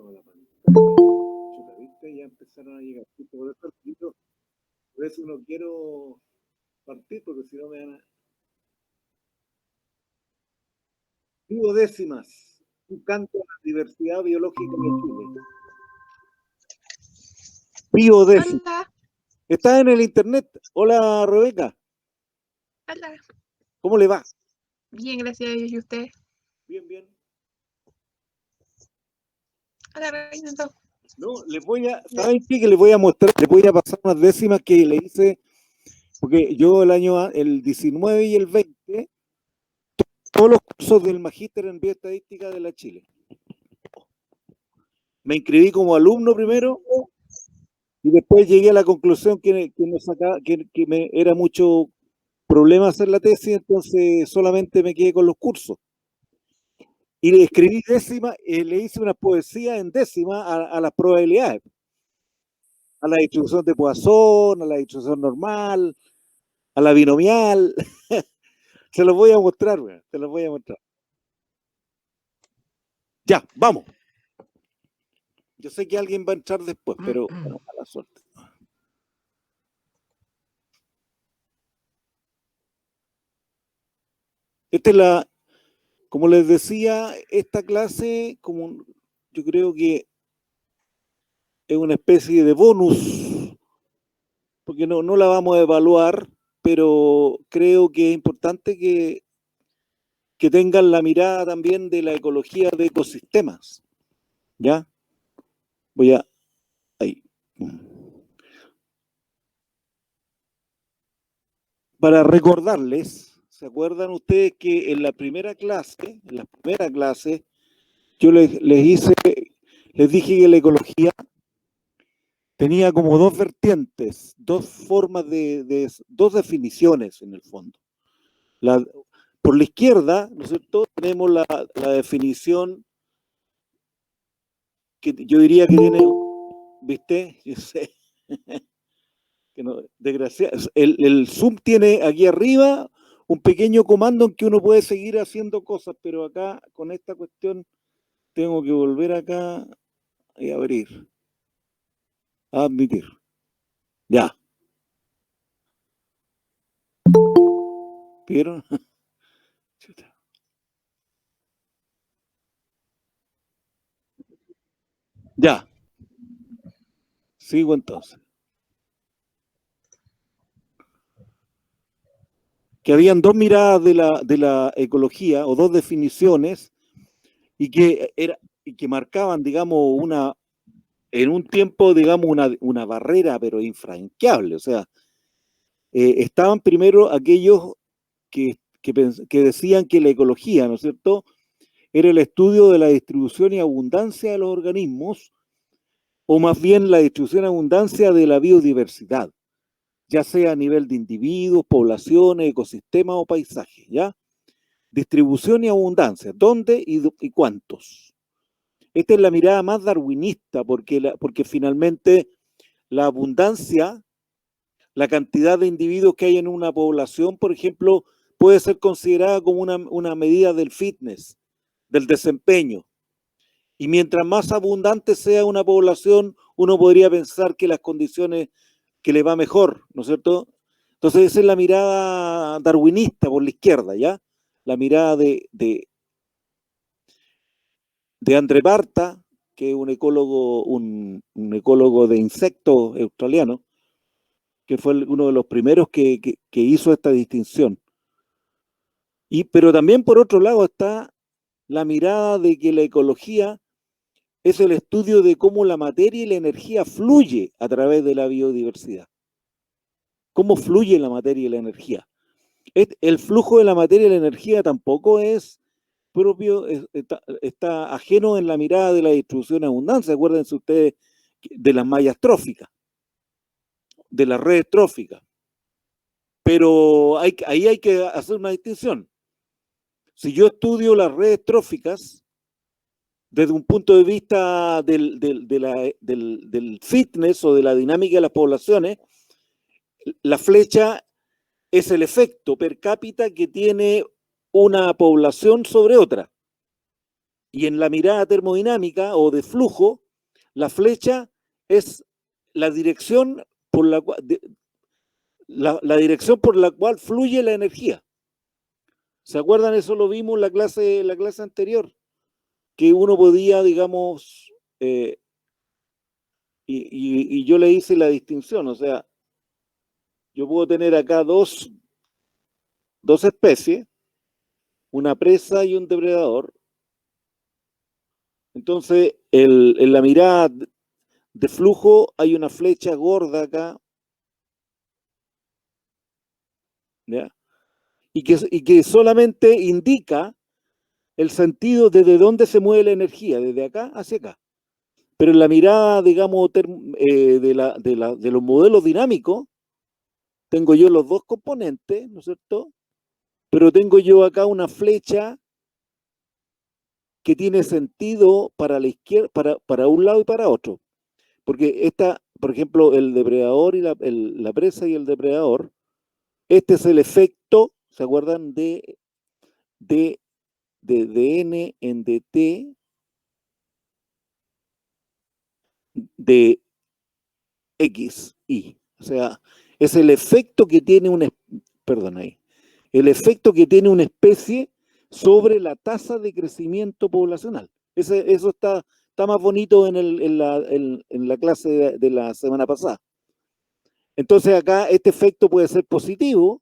comparto la pantalla. Chuta, ¿viste? Ya empezaron a llegar. Por eso no quiero partir, porque si no me van a... Biodécimas, un canto a la diversidad biológica de Chile. Biodécimas. Hola. Está en el internet. Hola, Rebeca. Hola. ¿Cómo le va? Bien, gracias a Dios. ¿Y usted? Bien, bien. Hola, Reinaldo. No, les voy a... ¿Saben qué? Que les voy a mostrar, les voy a pasar unas décimas que le hice, porque yo el 19 y el 20, todos los cursos del Magíster en Bioestadística de la Chile. Me inscribí como alumno primero y después llegué a la conclusión que me era mucho problema hacer la tesis, entonces solamente me quedé con los cursos. Y le escribí décima, le hice una poesía en décima a las probabilidades, a la distribución de Poisson, a la distribución normal, a la binomial. Se los voy a mostrar, güey. Se los voy a mostrar. Ya, vamos. Yo sé que alguien va a entrar después, pero bueno, a la suerte. Esta es la, como les decía, esta clase, como yo creo que es una especie de bonus, porque no la vamos a evaluar, pero creo que es importante que tengan la mirada también de la ecología de ecosistemas. ¿Ya? Voy a... Ahí. Para recordarles, ¿se acuerdan ustedes que en la primera clase, yo les dije que la ecología tenía como dos vertientes, dos formas dos definiciones en el fondo. Por la izquierda, ¿no es cierto?, tenemos la definición que yo diría que tiene, ¿viste? Yo sé. Que no, desgraciado. El Zoom tiene aquí arriba un pequeño comando en que uno puede seguir haciendo cosas, pero acá con esta cuestión tengo que volver acá y abrir. Admitir. Ya. ¿Vieron? Ya. Sigo entonces. Que habían dos miradas de la ecología o dos definiciones y que marcaban, digamos, en un tiempo, digamos, una barrera, pero infranqueable. O sea, estaban primero aquellos que decían que la ecología, ¿no es cierto?, era el estudio de la distribución y abundancia de los organismos, o más bien la distribución y abundancia de la biodiversidad, ya sea a nivel de individuos, poblaciones, ecosistemas o paisajes, ¿ya? Distribución y abundancia, ¿dónde y cuántos? Esta es la mirada más darwinista, porque finalmente la abundancia, la cantidad de individuos que hay en una población, por ejemplo, puede ser considerada como una medida del fitness, del desempeño. Y mientras más abundante sea una población, uno podría pensar que las condiciones que le va mejor, ¿no es cierto? Entonces esa es la mirada darwinista por la izquierda, ¿ya? La mirada de André Barta, que es un ecólogo de insectos australiano, que fue uno de los primeros que hizo esta distinción. Pero también por otro lado está la mirada de que la ecología es el estudio de cómo la materia y la energía fluye a través de la biodiversidad. ¿Cómo fluye la materia y la energía? El flujo de la materia y la energía tampoco es propio, está ajeno en la mirada de la distribución de abundancia. Acuérdense ustedes de las mallas tróficas, de las redes tróficas. Pero ahí hay que hacer una distinción. Si yo estudio las redes tróficas desde un punto de vista del fitness o de la dinámica de las poblaciones, la flecha es el efecto per cápita que tiene una población sobre otra. Y en la mirada termodinámica o de flujo, la flecha es la dirección por la cual, la dirección por la cual fluye la energía. ¿Se acuerdan? Eso lo vimos en la clase anterior, que uno podía, digamos, y yo le hice la distinción, o sea, yo puedo tener acá dos especies, una presa y un depredador. Entonces, en la mirada de flujo hay una flecha gorda acá, ¿ya? Y que solamente indica el sentido desde dónde se mueve la energía, desde acá hacia acá. Pero en la mirada, digamos, de los modelos dinámicos, tengo yo los dos componentes, ¿no es cierto? Pero tengo yo acá una flecha que tiene sentido para la izquierda, para un lado y para otro. Porque esta, por ejemplo, el depredador y la presa y el depredador, este es el efecto, ¿se acuerdan? De N en dt de X, Y. O sea, es el efecto que tiene perdón ahí, el efecto que tiene una especie sobre la tasa de crecimiento poblacional. Eso está más bonito en la clase de la semana pasada. Entonces acá este efecto puede ser positivo,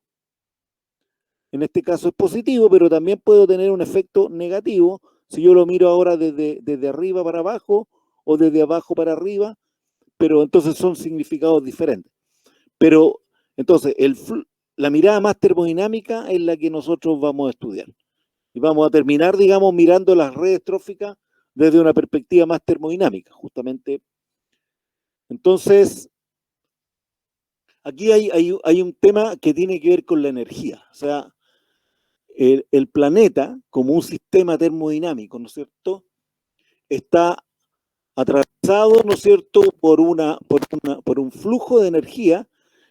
en este caso es positivo, pero también puedo tener un efecto negativo si yo lo miro ahora desde arriba para abajo o desde abajo para arriba, pero entonces son significados diferentes. Pero entonces la mirada más termodinámica es la que nosotros vamos a estudiar. Y vamos a terminar, digamos, mirando las redes tróficas desde una perspectiva más termodinámica, justamente. Entonces, aquí hay un tema que tiene que ver con la energía. O sea, el planeta, como un sistema termodinámico, ¿no es cierto?, está atravesado, ¿no es cierto?, por un flujo de energía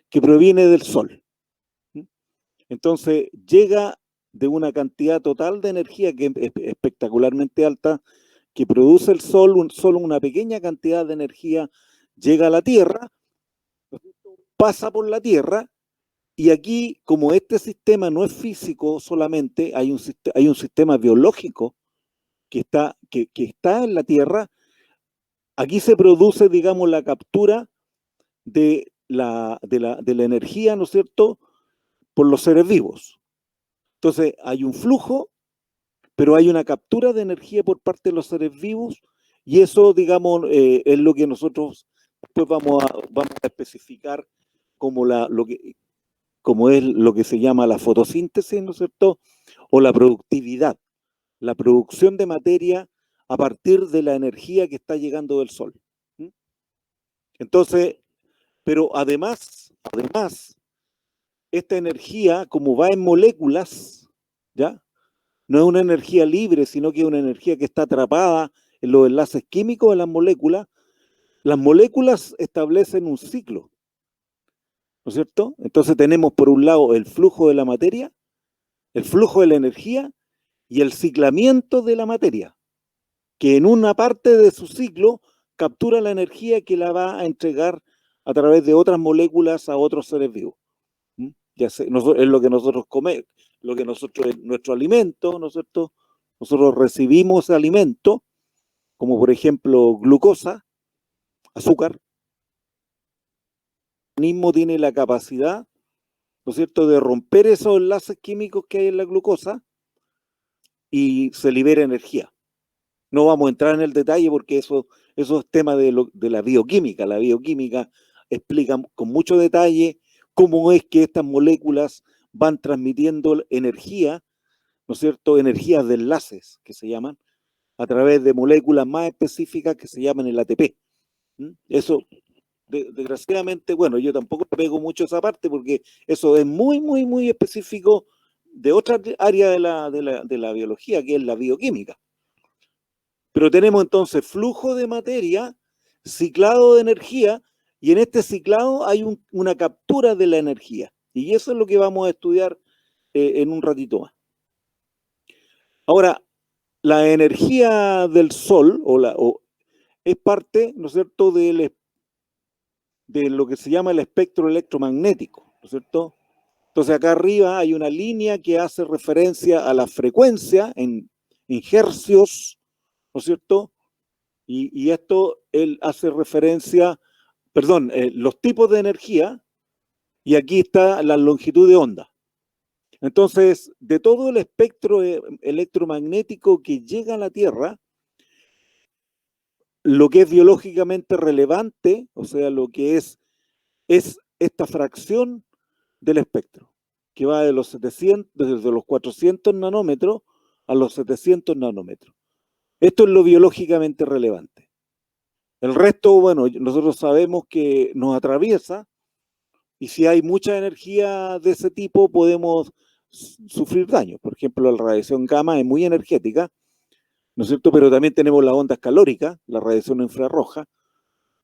que proviene del Sol. Entonces, llega de una cantidad total de energía que es espectacularmente alta, que produce el Sol, solo una pequeña cantidad de energía llega a la Tierra, pasa por la Tierra, y aquí, como este sistema no es físico solamente, hay un sistema biológico que está en la Tierra. Aquí se produce, digamos, la captura de la energía, ¿no es cierto?, por los seres vivos. Entonces, hay un flujo, pero hay una captura de energía por parte de los seres vivos, y eso, digamos, es lo que nosotros después vamos a especificar como como es lo que se llama la fotosíntesis, ¿no es cierto?, o la productividad, la producción de materia a partir de la energía que está llegando del Sol. Entonces, pero además, esta energía, como va en moléculas, ¿ya?, no es una energía libre, sino que es una energía que está atrapada en los enlaces químicos de las moléculas. Las moléculas establecen un ciclo, ¿no es cierto? Entonces tenemos por un lado el flujo de la materia, el flujo de la energía y el ciclamiento de la materia, que en una parte de su ciclo captura la energía que la va a entregar a través de otras moléculas a otros seres vivos. Ya sé, es lo que nosotros comemos, lo que nosotros es nuestro alimento, ¿no es cierto? Nosotros recibimos alimento, como por ejemplo glucosa, azúcar. El organismo tiene la capacidad, ¿no es cierto?, de romper esos enlaces químicos que hay en la glucosa y se libera energía. No vamos a entrar en el detalle porque eso es tema de la bioquímica. La bioquímica explica con mucho detalle cómo es que estas moléculas van transmitiendo energía, ¿no es cierto?, energías de enlaces que se llaman, a través de moléculas más específicas que se llaman el ATP. Eso, desgraciadamente, bueno, yo tampoco pego mucho esa parte porque eso es muy, muy, muy específico de otra área de la biología, que es la bioquímica. Pero tenemos entonces flujo de materia, ciclado de energía, y en este ciclado hay una captura de la energía. Y eso es lo que vamos a estudiar en un ratito más. Ahora, la energía del Sol es parte, ¿no es cierto?, de lo que se llama el espectro electromagnético, ¿no es cierto? Entonces acá arriba hay una línea que hace referencia a la frecuencia en hercios, ¿no es cierto? Y esto él hace referencia, perdón, los tipos de energía, y aquí está la longitud de onda. Entonces, de todo el espectro electromagnético que llega a la Tierra, lo que es biológicamente relevante, o sea, lo que es esta fracción del espectro, que va de los 700, desde los 400 nanómetros a los 700 nanómetros. Esto es lo biológicamente relevante. El resto, bueno, nosotros sabemos que nos atraviesa, y si hay mucha energía de ese tipo podemos sufrir daños. Por ejemplo, la radiación gamma es muy energética, ¿no es cierto? Pero también tenemos las ondas calóricas, la radiación infrarroja,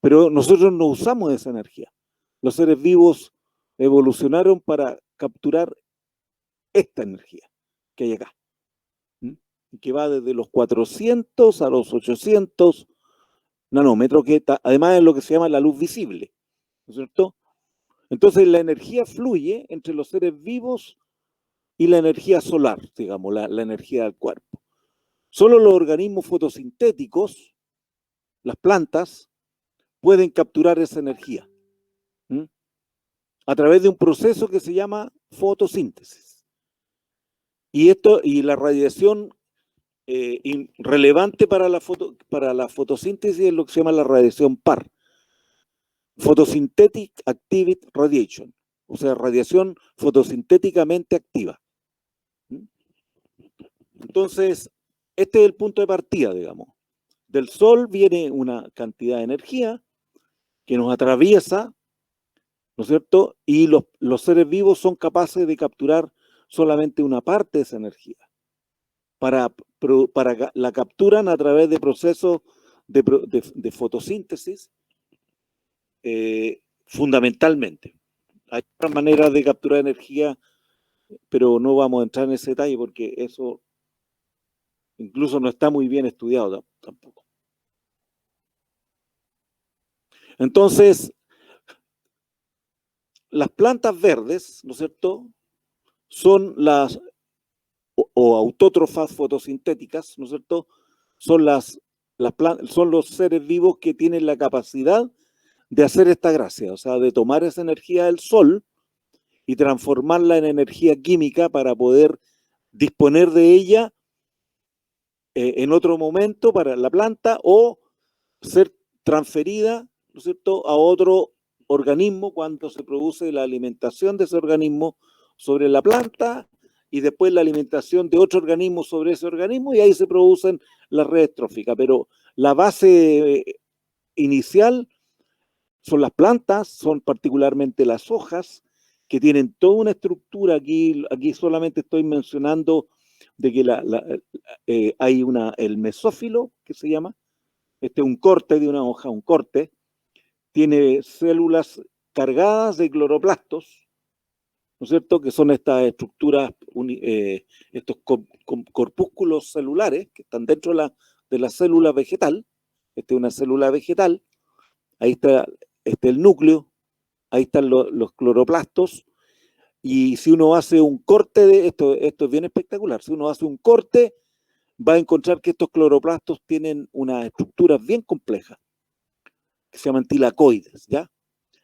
pero nosotros no usamos esa energía. Los seres vivos evolucionaron para capturar esta energía que hay acá, y que va desde los 400 a los 800 nanómetros, que además es lo que se llama la luz visible, ¿no es cierto? Entonces la energía fluye entre los seres vivos y la energía solar, digamos, la energía del cuerpo. Solo los organismos fotosintéticos, las plantas, pueden capturar esa energía a través de un proceso que se llama fotosíntesis. Y la radiación relevante para la fotosíntesis es lo que se llama la radiación PAR, Photosynthetic Active Radiation, o sea, radiación fotosintéticamente activa. Entonces, este es el punto de partida, digamos. Del Sol viene una cantidad de energía que nos atraviesa, ¿no es cierto? Y los seres vivos son capaces de capturar solamente una parte de esa energía. La capturan a través de procesos de fotosíntesis, fundamentalmente. Hay otras maneras de capturar energía, pero no vamos a entrar en ese detalle porque eso incluso no está muy bien estudiado tampoco. Entonces, las plantas verdes, ¿no es cierto?, son o autótrofas fotosintéticas, ¿no es cierto?, son son los seres vivos que tienen la capacidad de hacer esta gracia, o sea, de tomar esa energía del sol y transformarla en energía química para poder disponer de ella en otro momento para la planta o ser transferida, ¿no es cierto?, a otro organismo cuando se produce la alimentación de ese organismo sobre la planta y después la alimentación de otro organismo sobre ese organismo, y ahí se producen las redes tróficas. Pero la base inicial son las plantas, son particularmente las hojas, que tienen toda una estructura. Aquí solamente estoy mencionando de que hay el mesófilo, que se llama, este es un corte de una hoja, un corte, tiene células cargadas de cloroplastos, ¿no es cierto?, que son estas estructuras, estos corpúsculos celulares que están dentro de la célula vegetal. Esta es una célula vegetal, ahí está el núcleo, ahí están los cloroplastos, y si uno hace un corte de esto es bien espectacular, si uno hace un corte, va a encontrar que estos cloroplastos tienen unas estructuras bien complejas, que se llaman tilacoides, ¿ya?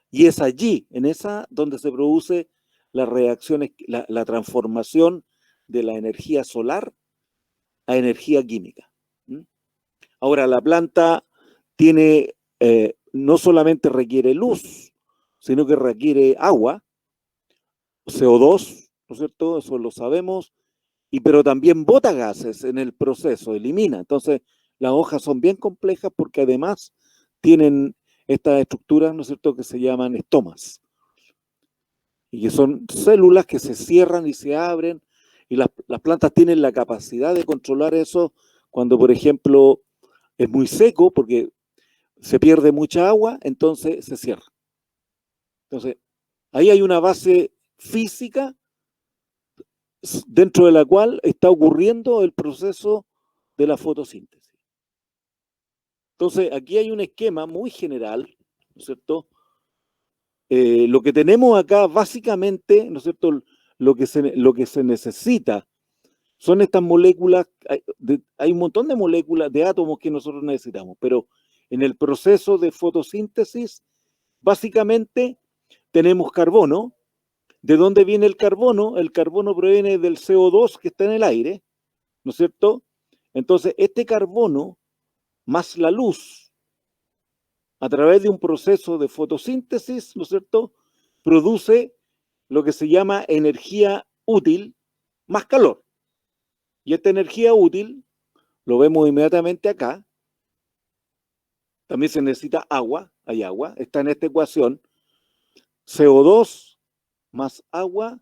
Y es allí, en esa, donde se produce las reacciones, la transformación de la energía solar a energía química. Ahora, la planta tiene, no solamente requiere luz, sino que requiere agua, CO2, ¿no es cierto? Eso lo sabemos, pero también bota gases en el proceso, elimina. Entonces, las hojas son bien complejas porque además tienen estas estructuras, ¿no es cierto?, que se llaman estomas, y que son células que se cierran y se abren, y las plantas tienen la capacidad de controlar eso cuando, por ejemplo, es muy seco, porque se pierde mucha agua, entonces se cierra. Entonces, ahí hay una base física dentro de la cual está ocurriendo el proceso de la fotosíntesis. Entonces, aquí hay un esquema muy general, ¿no es cierto? Lo que tenemos acá, básicamente, ¿no es cierto? Lo que se necesita son estas moléculas, hay un montón de moléculas, de átomos que nosotros necesitamos, pero en el proceso de fotosíntesis, básicamente tenemos carbono. ¿De dónde viene el carbono? El carbono proviene del CO2 que está en el aire, ¿no es cierto? Entonces, este carbono más la luz, a través de un proceso de fotosíntesis, ¿no es cierto?, produce lo que se llama energía útil más calor. Y esta energía útil, lo vemos inmediatamente acá, también se necesita agua, hay agua, está en esta ecuación, CO2 más agua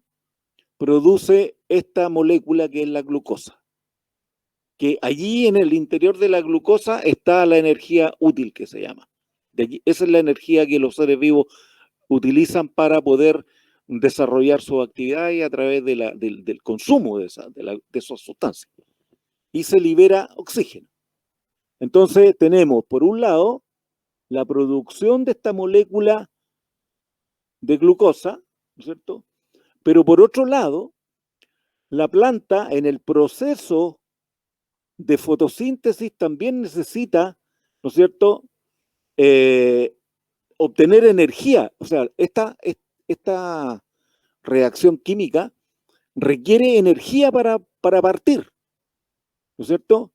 produce esta molécula que es la glucosa. Que allí en el interior de la glucosa está la energía útil que se llama. Esa es la energía que los seres vivos utilizan para poder desarrollar sus actividades a través del consumo de esas sustancias. Y se libera oxígeno. Entonces tenemos, por un lado, la producción de esta molécula de glucosa, ¿no es cierto? Pero por otro lado, la planta en el proceso de fotosíntesis también necesita, ¿no es cierto?, obtener energía. O sea, esta reacción química requiere energía para partir, ¿no es cierto?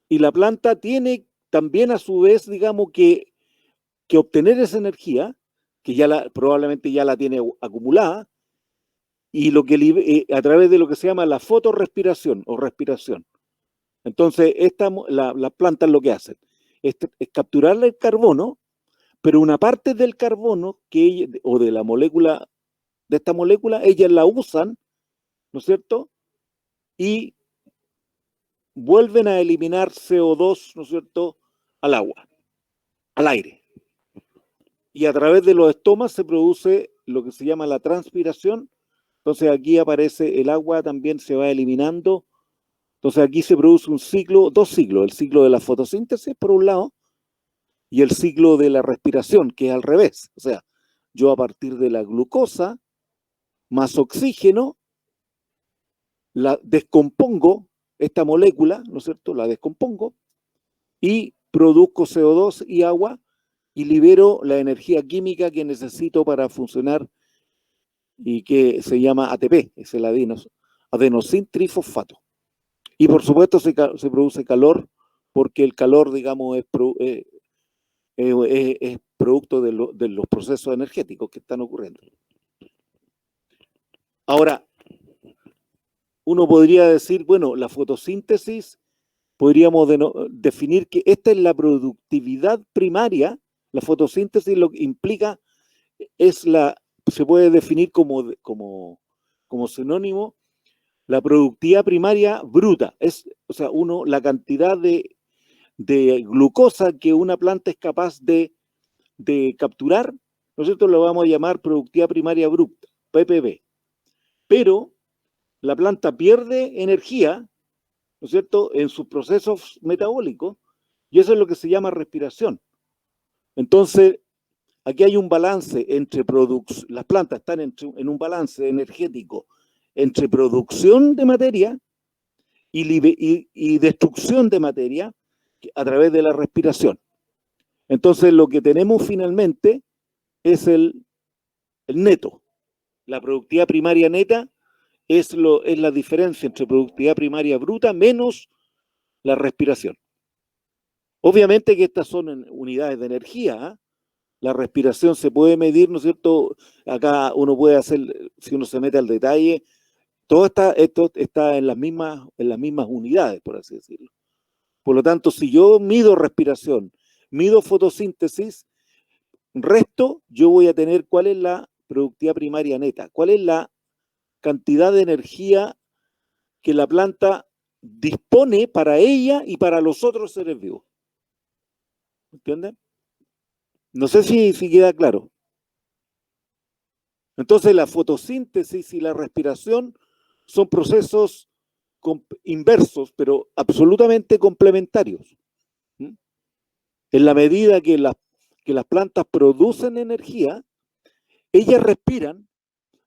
Y la planta tiene también a su vez, digamos, que obtener esa energía, que probablemente ya la tiene acumulada, y a través de lo que se llama la fotorrespiración o respiración. Entonces, las plantas lo que hacen es capturar el carbono, pero una parte del carbono o de la molécula, de esta molécula, ellas la usan, ¿no es cierto? Y vuelven a eliminar CO2, ¿no es cierto?, al agua, al aire. Y a través de los estomas se produce lo que se llama la transpiración. Entonces aquí aparece el agua, también se va eliminando. Entonces aquí se produce dos ciclos, el ciclo de la fotosíntesis por un lado y el ciclo de la respiración, que es al revés. O sea, yo a partir de la glucosa más oxígeno, la descompongo, esta molécula, ¿no es cierto? La descompongo y produzco CO2 y agua y libero la energía química que necesito para funcionar y que se llama ATP, es el adenosín trifosfato. Y por supuesto se produce calor porque el calor, digamos, es producto de los procesos energéticos que están ocurriendo. Ahora, uno podría decir, bueno, la fotosíntesis, podríamos definir que esta es la productividad primaria. La fotosíntesis lo que implica se puede definir como sinónimo la productividad primaria bruta. O sea, la cantidad de glucosa que una planta es capaz de capturar, nosotros lo vamos a llamar productividad primaria bruta, PPB. Pero la planta pierde energía, ¿no es cierto?, en sus procesos metabólicos, y eso es lo que se llama respiración. Entonces, aquí hay un balance entre las plantas están en un balance energético entre producción de materia y destrucción de materia a través de la respiración. Entonces, lo que tenemos finalmente es el neto. La productividad primaria neta es la diferencia entre productividad primaria bruta menos la respiración. Obviamente que estas son unidades de energía, ¿eh? La respiración se puede medir, ¿no es cierto? Acá uno puede hacer, si uno se mete al detalle, esto está en las mismas unidades, por así decirlo. Por lo tanto, si yo mido respiración, mido fotosíntesis, resto, yo voy a tener cuál es la productividad primaria neta, cuál es la cantidad de energía que la planta dispone para ella y para los otros seres vivos. ¿Entienden? No sé si queda claro. Entonces la fotosíntesis y la respiración son procesos inversos, pero absolutamente complementarios. En la medida que las plantas producen energía, ellas respiran,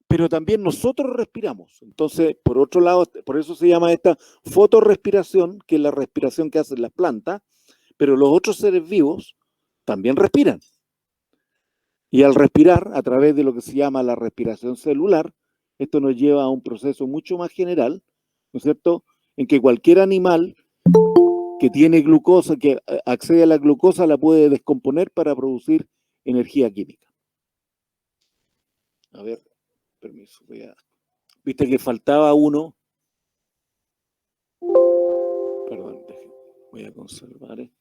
pero también nosotros respiramos. Entonces, por otro lado, por eso se llama esta fotorrespiración, que es la respiración que hacen las plantas, pero los otros seres vivos también respiran. Y al respirar, a través de lo que se llama la respiración celular, esto nos lleva a un proceso mucho más general, ¿no es cierto?, en que cualquier animal que tiene glucosa, que accede a la glucosa, la puede descomponer para producir energía química. A ver, permiso, viste que faltaba uno. Perdón, voy a conservar esto.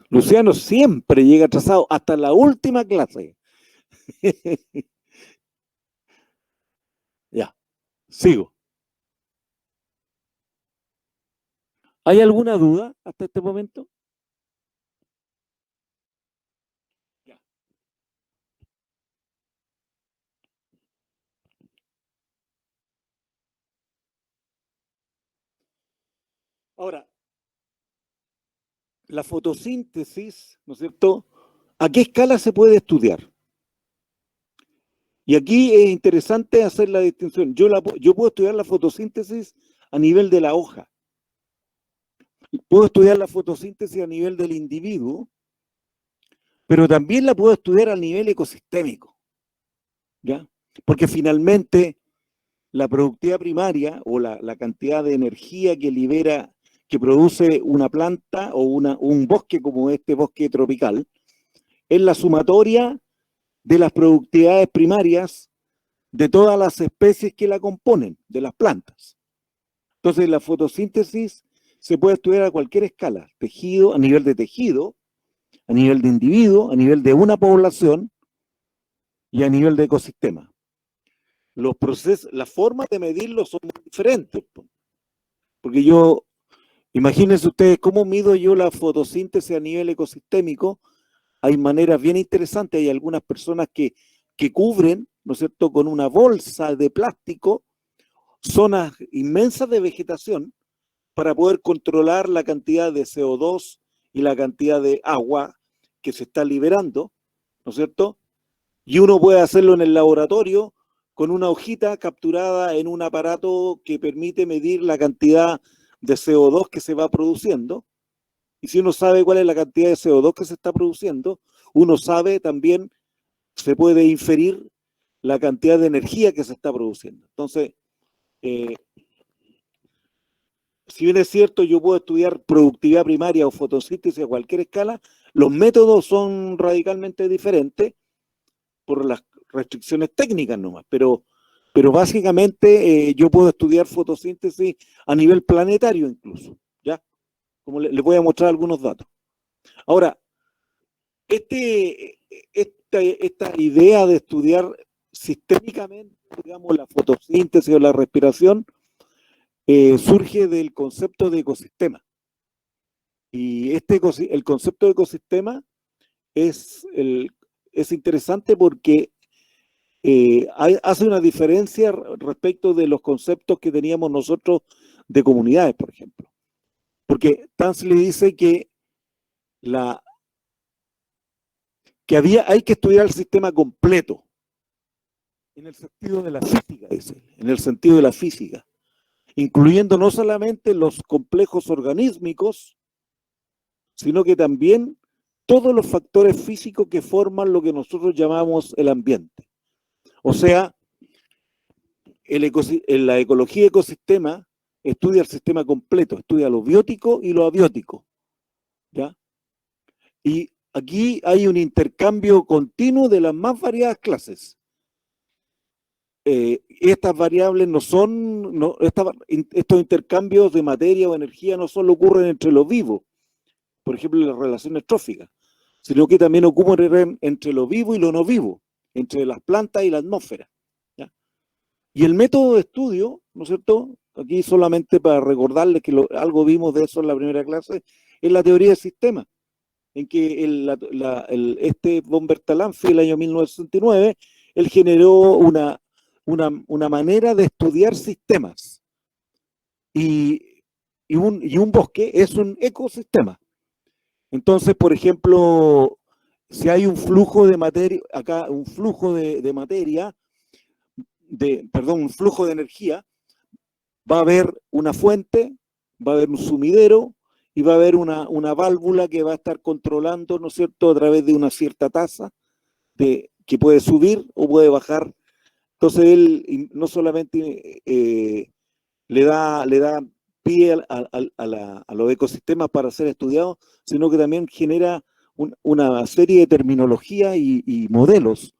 Luciano siempre llega atrasado hasta la última clase. Ya, sigo. ¿Hay alguna duda hasta este momento? Ya. Ahora, la fotosíntesis, ¿no es cierto?, ¿a qué escala se puede estudiar? Y aquí es interesante hacer la distinción. Yo puedo estudiar la fotosíntesis a nivel de la hoja. Puedo estudiar la fotosíntesis a nivel del individuo, pero también la puedo estudiar a nivel ecosistémico, ¿ya? Porque finalmente la productividad primaria o la cantidad de energía que libera, que produce una planta o un bosque como este bosque tropical, es la sumatoria de las productividades primarias de todas las especies que la componen, de las plantas. Entonces, la fotosíntesis se puede estudiar a cualquier escala, tejido, a nivel de tejido, a nivel de individuo, a nivel de una población y a nivel de ecosistema. Los procesos, las formas de medirlo son muy diferentes, porque imagínense ustedes cómo mido yo la fotosíntesis a nivel ecosistémico. Hay maneras bien interesantes, hay algunas personas que cubren, ¿no es cierto?, con una bolsa de plástico zonas inmensas de vegetación para poder controlar la cantidad de CO2 y la cantidad de agua que se está liberando, ¿no es cierto? Y uno puede hacerlo en el laboratorio con una hojita capturada en un aparato que permite medir la cantidad de CO2 que se va produciendo. Y si uno sabe cuál es la cantidad de CO2 que se está produciendo, uno sabe también, se puede inferir la cantidad de energía que se está produciendo. Entonces, si bien es cierto, yo puedo estudiar productividad primaria o fotosíntesis a cualquier escala, los métodos son radicalmente diferentes por las restricciones técnicas nomás, pero básicamente yo puedo estudiar fotosíntesis a nivel planetario incluso, ¿ya? Como les voy a mostrar algunos datos. Ahora, esta idea de estudiar sistémicamente, digamos, la fotosíntesis o la respiración, surge del concepto de ecosistema. Y el concepto de ecosistema es interesante porque hace una diferencia respecto de los conceptos que teníamos nosotros de comunidades, por ejemplo. Porque Tansley dice que hay que estudiar el sistema completo, en el sentido de la física, dice, en el sentido de la física, incluyendo no solamente los complejos organísmicos, sino que también todos los factores físicos que forman lo que nosotros llamamos el ambiente. O sea, en la ecología ecosistema estudia el sistema completo, estudia lo biótico y lo abiótico, ¿ya? Y aquí hay un intercambio continuo de las más variadas clases. Estas variables estos intercambios de materia o energía no solo ocurren entre los vivos, por ejemplo, las relaciones tróficas, sino que también ocurren entre lo vivo y lo no vivo, entre las plantas y la atmósfera, ¿ya? Y el método de estudio, ¿no es cierto? Aquí solamente para recordarles que algo vimos de eso en la primera clase, es la teoría del sistema, en que este von Bertalanffy, el año 1969, él generó una manera de estudiar sistemas. Y un bosque es un ecosistema. Entonces, por ejemplo, si hay un flujo de materia, acá un flujo de materia, perdón, un flujo de energía, va a haber una fuente, va a haber un sumidero y va a haber una válvula que va a estar controlando, ¿no es cierto?, a través de una cierta tasa que puede subir o puede bajar. Entonces él no solamente le da pie a los ecosistemas para ser estudiados, sino que también genera una serie de terminología y modelos.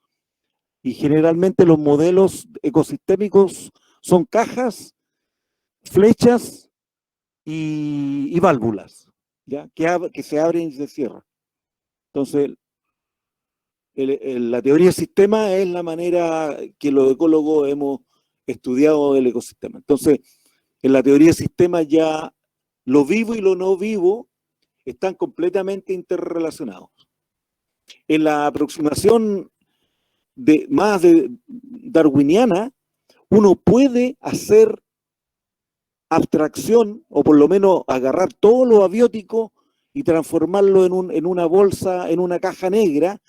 Y generalmente los modelos ecosistémicos son cajas, flechas y válvulas, ¿ya? Que se abren y se cierran. Entonces, la teoría del sistema es la manera que los ecólogos hemos estudiado el ecosistema. Entonces, en la teoría del sistema ya lo vivo y lo no vivo están completamente interrelacionados. En la aproximación más darwiniana, uno puede hacer abstracción, o por lo menos agarrar todo lo abiótico y transformarlo en una bolsa, en una caja negra,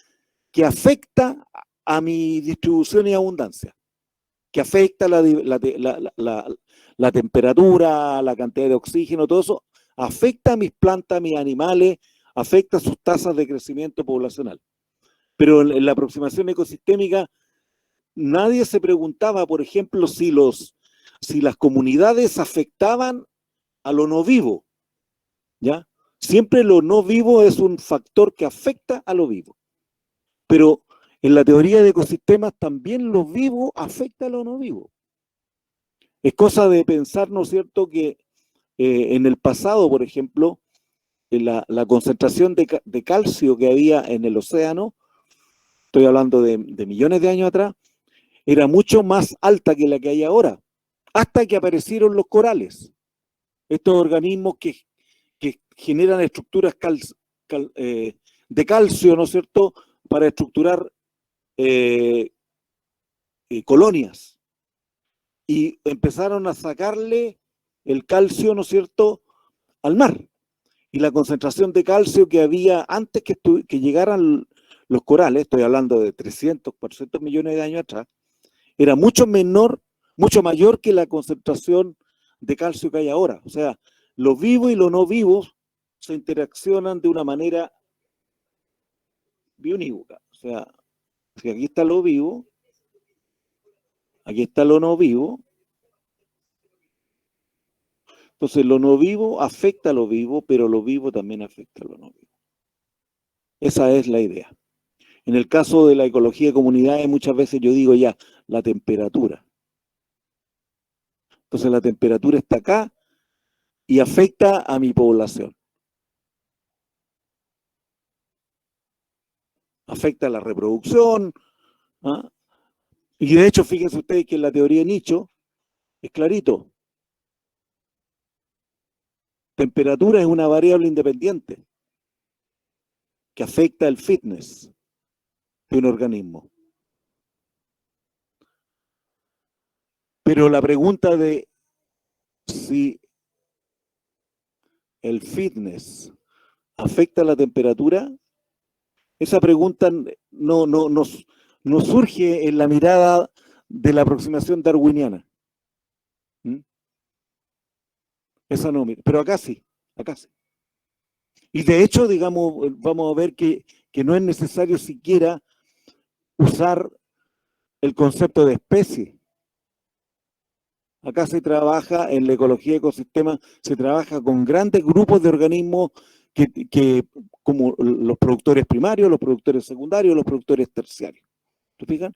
que afecta a mi distribución y abundancia, que afecta la temperatura, la cantidad de oxígeno, todo eso, afecta a mis plantas, a mis animales, afecta sus tasas de crecimiento poblacional. Pero en la aproximación ecosistémica, nadie se preguntaba, por ejemplo, si las comunidades afectaban a lo no vivo, ¿ya? Siempre lo no vivo es un factor que afecta a lo vivo. Pero en la teoría de ecosistemas también lo vivo afecta a lo no vivo. Es cosa de pensar, ¿no es cierto?, que en el pasado, por ejemplo, la concentración de calcio que había en el océano, estoy hablando de millones de años atrás, era mucho más alta que la que hay ahora, hasta que aparecieron los corales, estos organismos que generan estructuras de calcio, ¿no es cierto?, para estructurar colonias. Y empezaron a sacarle el calcio, ¿no es cierto?, al mar. Y la concentración de calcio que había antes que llegaran los corales, estoy hablando de 300, 400 millones de años atrás, era mucho menor, mucho mayor que la concentración de calcio que hay ahora. O sea, lo vivo y lo no vivo se interaccionan de una manera bionívoca. O sea, si aquí está lo vivo, aquí está lo no vivo. Entonces, lo no vivo afecta a lo vivo, pero lo vivo también afecta a lo no vivo. Esa es la idea. En el caso de la ecología de comunidades, muchas veces yo digo ya, la temperatura. Entonces, la temperatura está acá y afecta a mi población. Afecta a la reproducción. ¿Ah? Y de hecho, fíjense ustedes que en la teoría de nicho es clarito. Temperatura es una variable independiente que afecta el fitness de un organismo. Pero la pregunta de si el fitness afecta la temperatura, esa pregunta no surge en la mirada de la aproximación darwiniana. ¿Mm? Esa no, pero acá sí, acá sí. Y de hecho, digamos, vamos a ver que no es necesario siquiera usar el concepto de especie. Acá se trabaja en la ecología de ecosistemas, se trabaja con grandes grupos de organismos como los productores primarios, los productores secundarios, los productores terciarios. ¿Te fijas?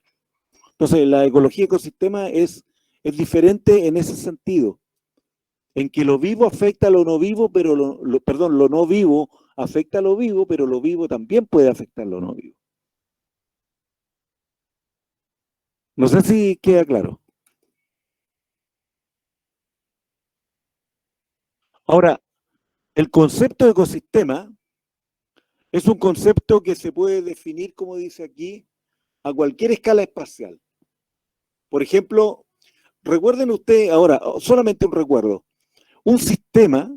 Entonces, la ecología de ecosistemas es diferente en ese sentido, en que lo vivo afecta a lo no vivo, pero lo no vivo afecta a lo vivo, pero lo vivo también puede afectar a lo no vivo. No sé si queda claro. Ahora, el concepto de ecosistema es un concepto que se puede definir, como dice aquí, a cualquier escala espacial. Por ejemplo, recuerden ustedes ahora, solamente un recuerdo, un sistema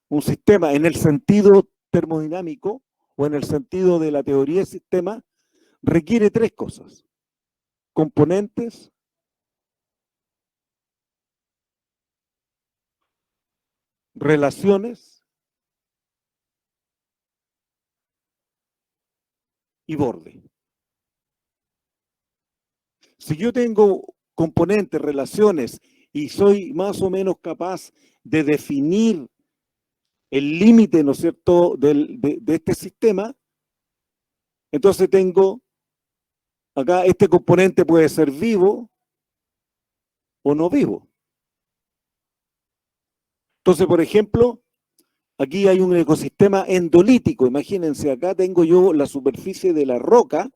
en el sentido termodinámico o en el sentido de la teoría del sistema requiere tres cosas: componentes, relaciones y borde. Si yo tengo componentes, relaciones y soy más o menos capaz de definir el límite, ¿no es cierto?, de este sistema, entonces tengo acá, este componente puede ser vivo o no vivo. Entonces, por ejemplo, aquí hay un ecosistema endolítico. Imagínense, acá tengo yo la superficie de la roca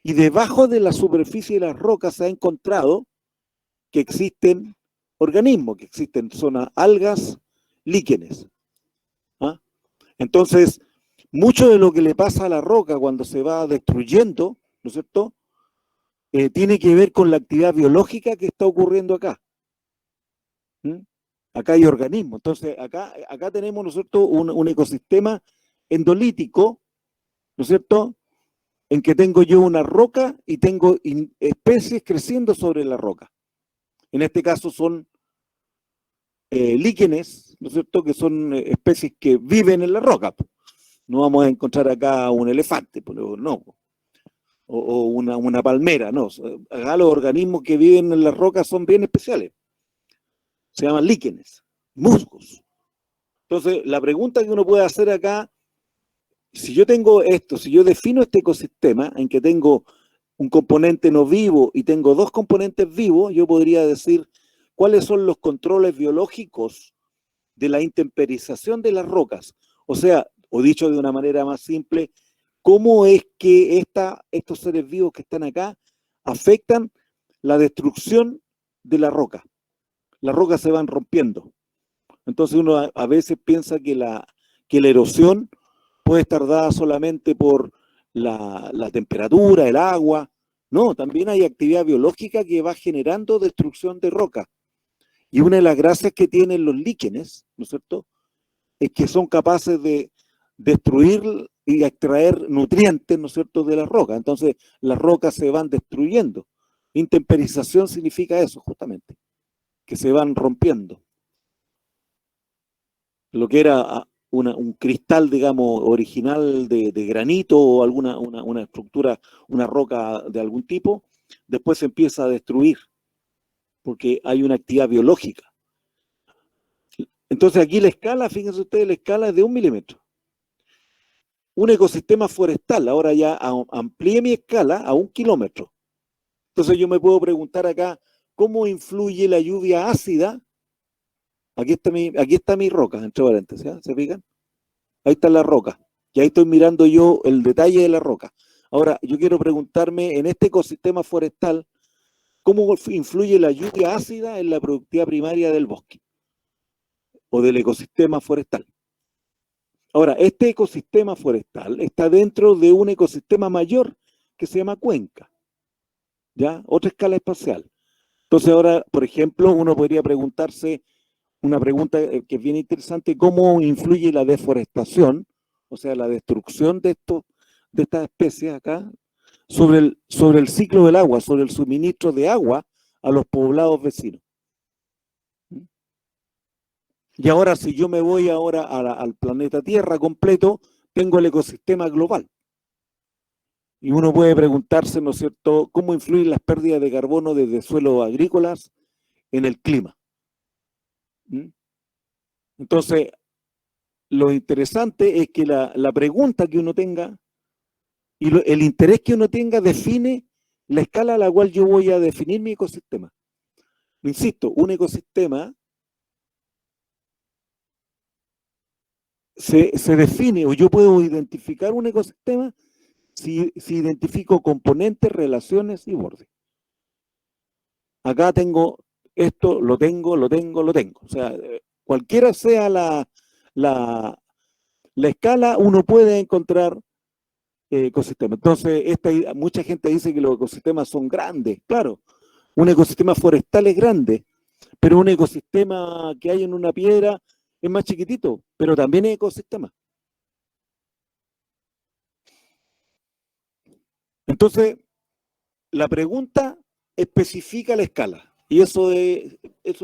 y debajo de la superficie de las rocas se ha encontrado que existen organismos, que existen zonas, algas, líquenes. ¿Ah? Entonces, mucho de lo que le pasa a la roca cuando se va destruyendo, ¿no es cierto?, tiene que ver con la actividad biológica que está ocurriendo acá. ¿Mm? Acá hay organismos. Entonces, acá tenemos, ¿no es cierto?, un ecosistema endolítico, ¿no es cierto?, en que tengo yo una roca y tengo especies creciendo sobre la roca. En este caso son líquenes, ¿no es cierto?, que son especies que viven en la roca. No vamos a encontrar acá un elefante, no, o una palmera, no. Acá los organismos que viven en las rocas son bien especiales. Se llaman líquenes, musgos. Entonces, la pregunta que uno puede hacer acá, si yo tengo esto, si yo defino este ecosistema en que tengo un componente no vivo y tengo dos componentes vivos, yo podría decir cuáles son los controles biológicos de la intemperización de las rocas. O sea, o dicho de una manera más simple, cómo es que estos seres vivos que están acá afectan la destrucción de la roca. Las rocas se van rompiendo. Entonces uno a veces piensa que la erosión puede estar dada solamente por la temperatura, el agua. No, también hay actividad biológica que va generando destrucción de roca. Y una de las gracias que tienen los líquenes, ¿no es cierto?, es que son capaces de destruir y extraer nutrientes, ¿no es cierto?, de las rocas. Entonces las rocas se van destruyendo. Intemperización significa eso, justamente, que se van rompiendo. Lo que era un cristal, digamos, original de granito o una estructura, una roca de algún tipo, después se empieza a destruir porque hay una actividad biológica. Entonces aquí la escala, fíjense ustedes, la escala es de 1 milímetro. Un ecosistema forestal, ahora ya amplié mi escala a 1 kilómetro. Entonces yo me puedo preguntar acá, ¿cómo influye la lluvia ácida? Aquí está mi roca, entre paréntesis, ¿eh? ¿Se fijan? Ahí está la roca. Y ahí estoy mirando yo el detalle de la roca. Ahora, yo quiero preguntarme, en este ecosistema forestal, ¿cómo influye la lluvia ácida en la productividad primaria del bosque o del ecosistema forestal? Ahora, este ecosistema forestal está dentro de un ecosistema mayor que se llama cuenca, ¿ya? Otra escala espacial. Entonces ahora, por ejemplo, uno podría preguntarse una pregunta que es bien interesante: ¿cómo influye la deforestación, o sea, la destrucción de estas especies acá, sobre el ciclo del agua, sobre el suministro de agua a los poblados vecinos? Y ahora, si yo me voy ahora al planeta Tierra completo, tengo el ecosistema global. Y uno puede preguntarse, ¿no es cierto?, ¿cómo influyen las pérdidas de carbono desde suelos agrícolas en el clima? Entonces, lo interesante es que la pregunta que uno tenga y el interés que uno tenga define la escala a la cual yo voy a definir mi ecosistema. Insisto, un ecosistema se define, o yo puedo identificar un ecosistema si identifico componentes, relaciones y bordes. Acá tengo esto, lo tengo. O sea, cualquiera sea la escala, uno puede encontrar ecosistema. Entonces, mucha gente dice que los ecosistemas son grandes. Claro, un ecosistema forestal es grande, pero un ecosistema que hay en una piedra es más chiquitito, pero también es ecosistema. Entonces, la pregunta especifica la escala. Y eso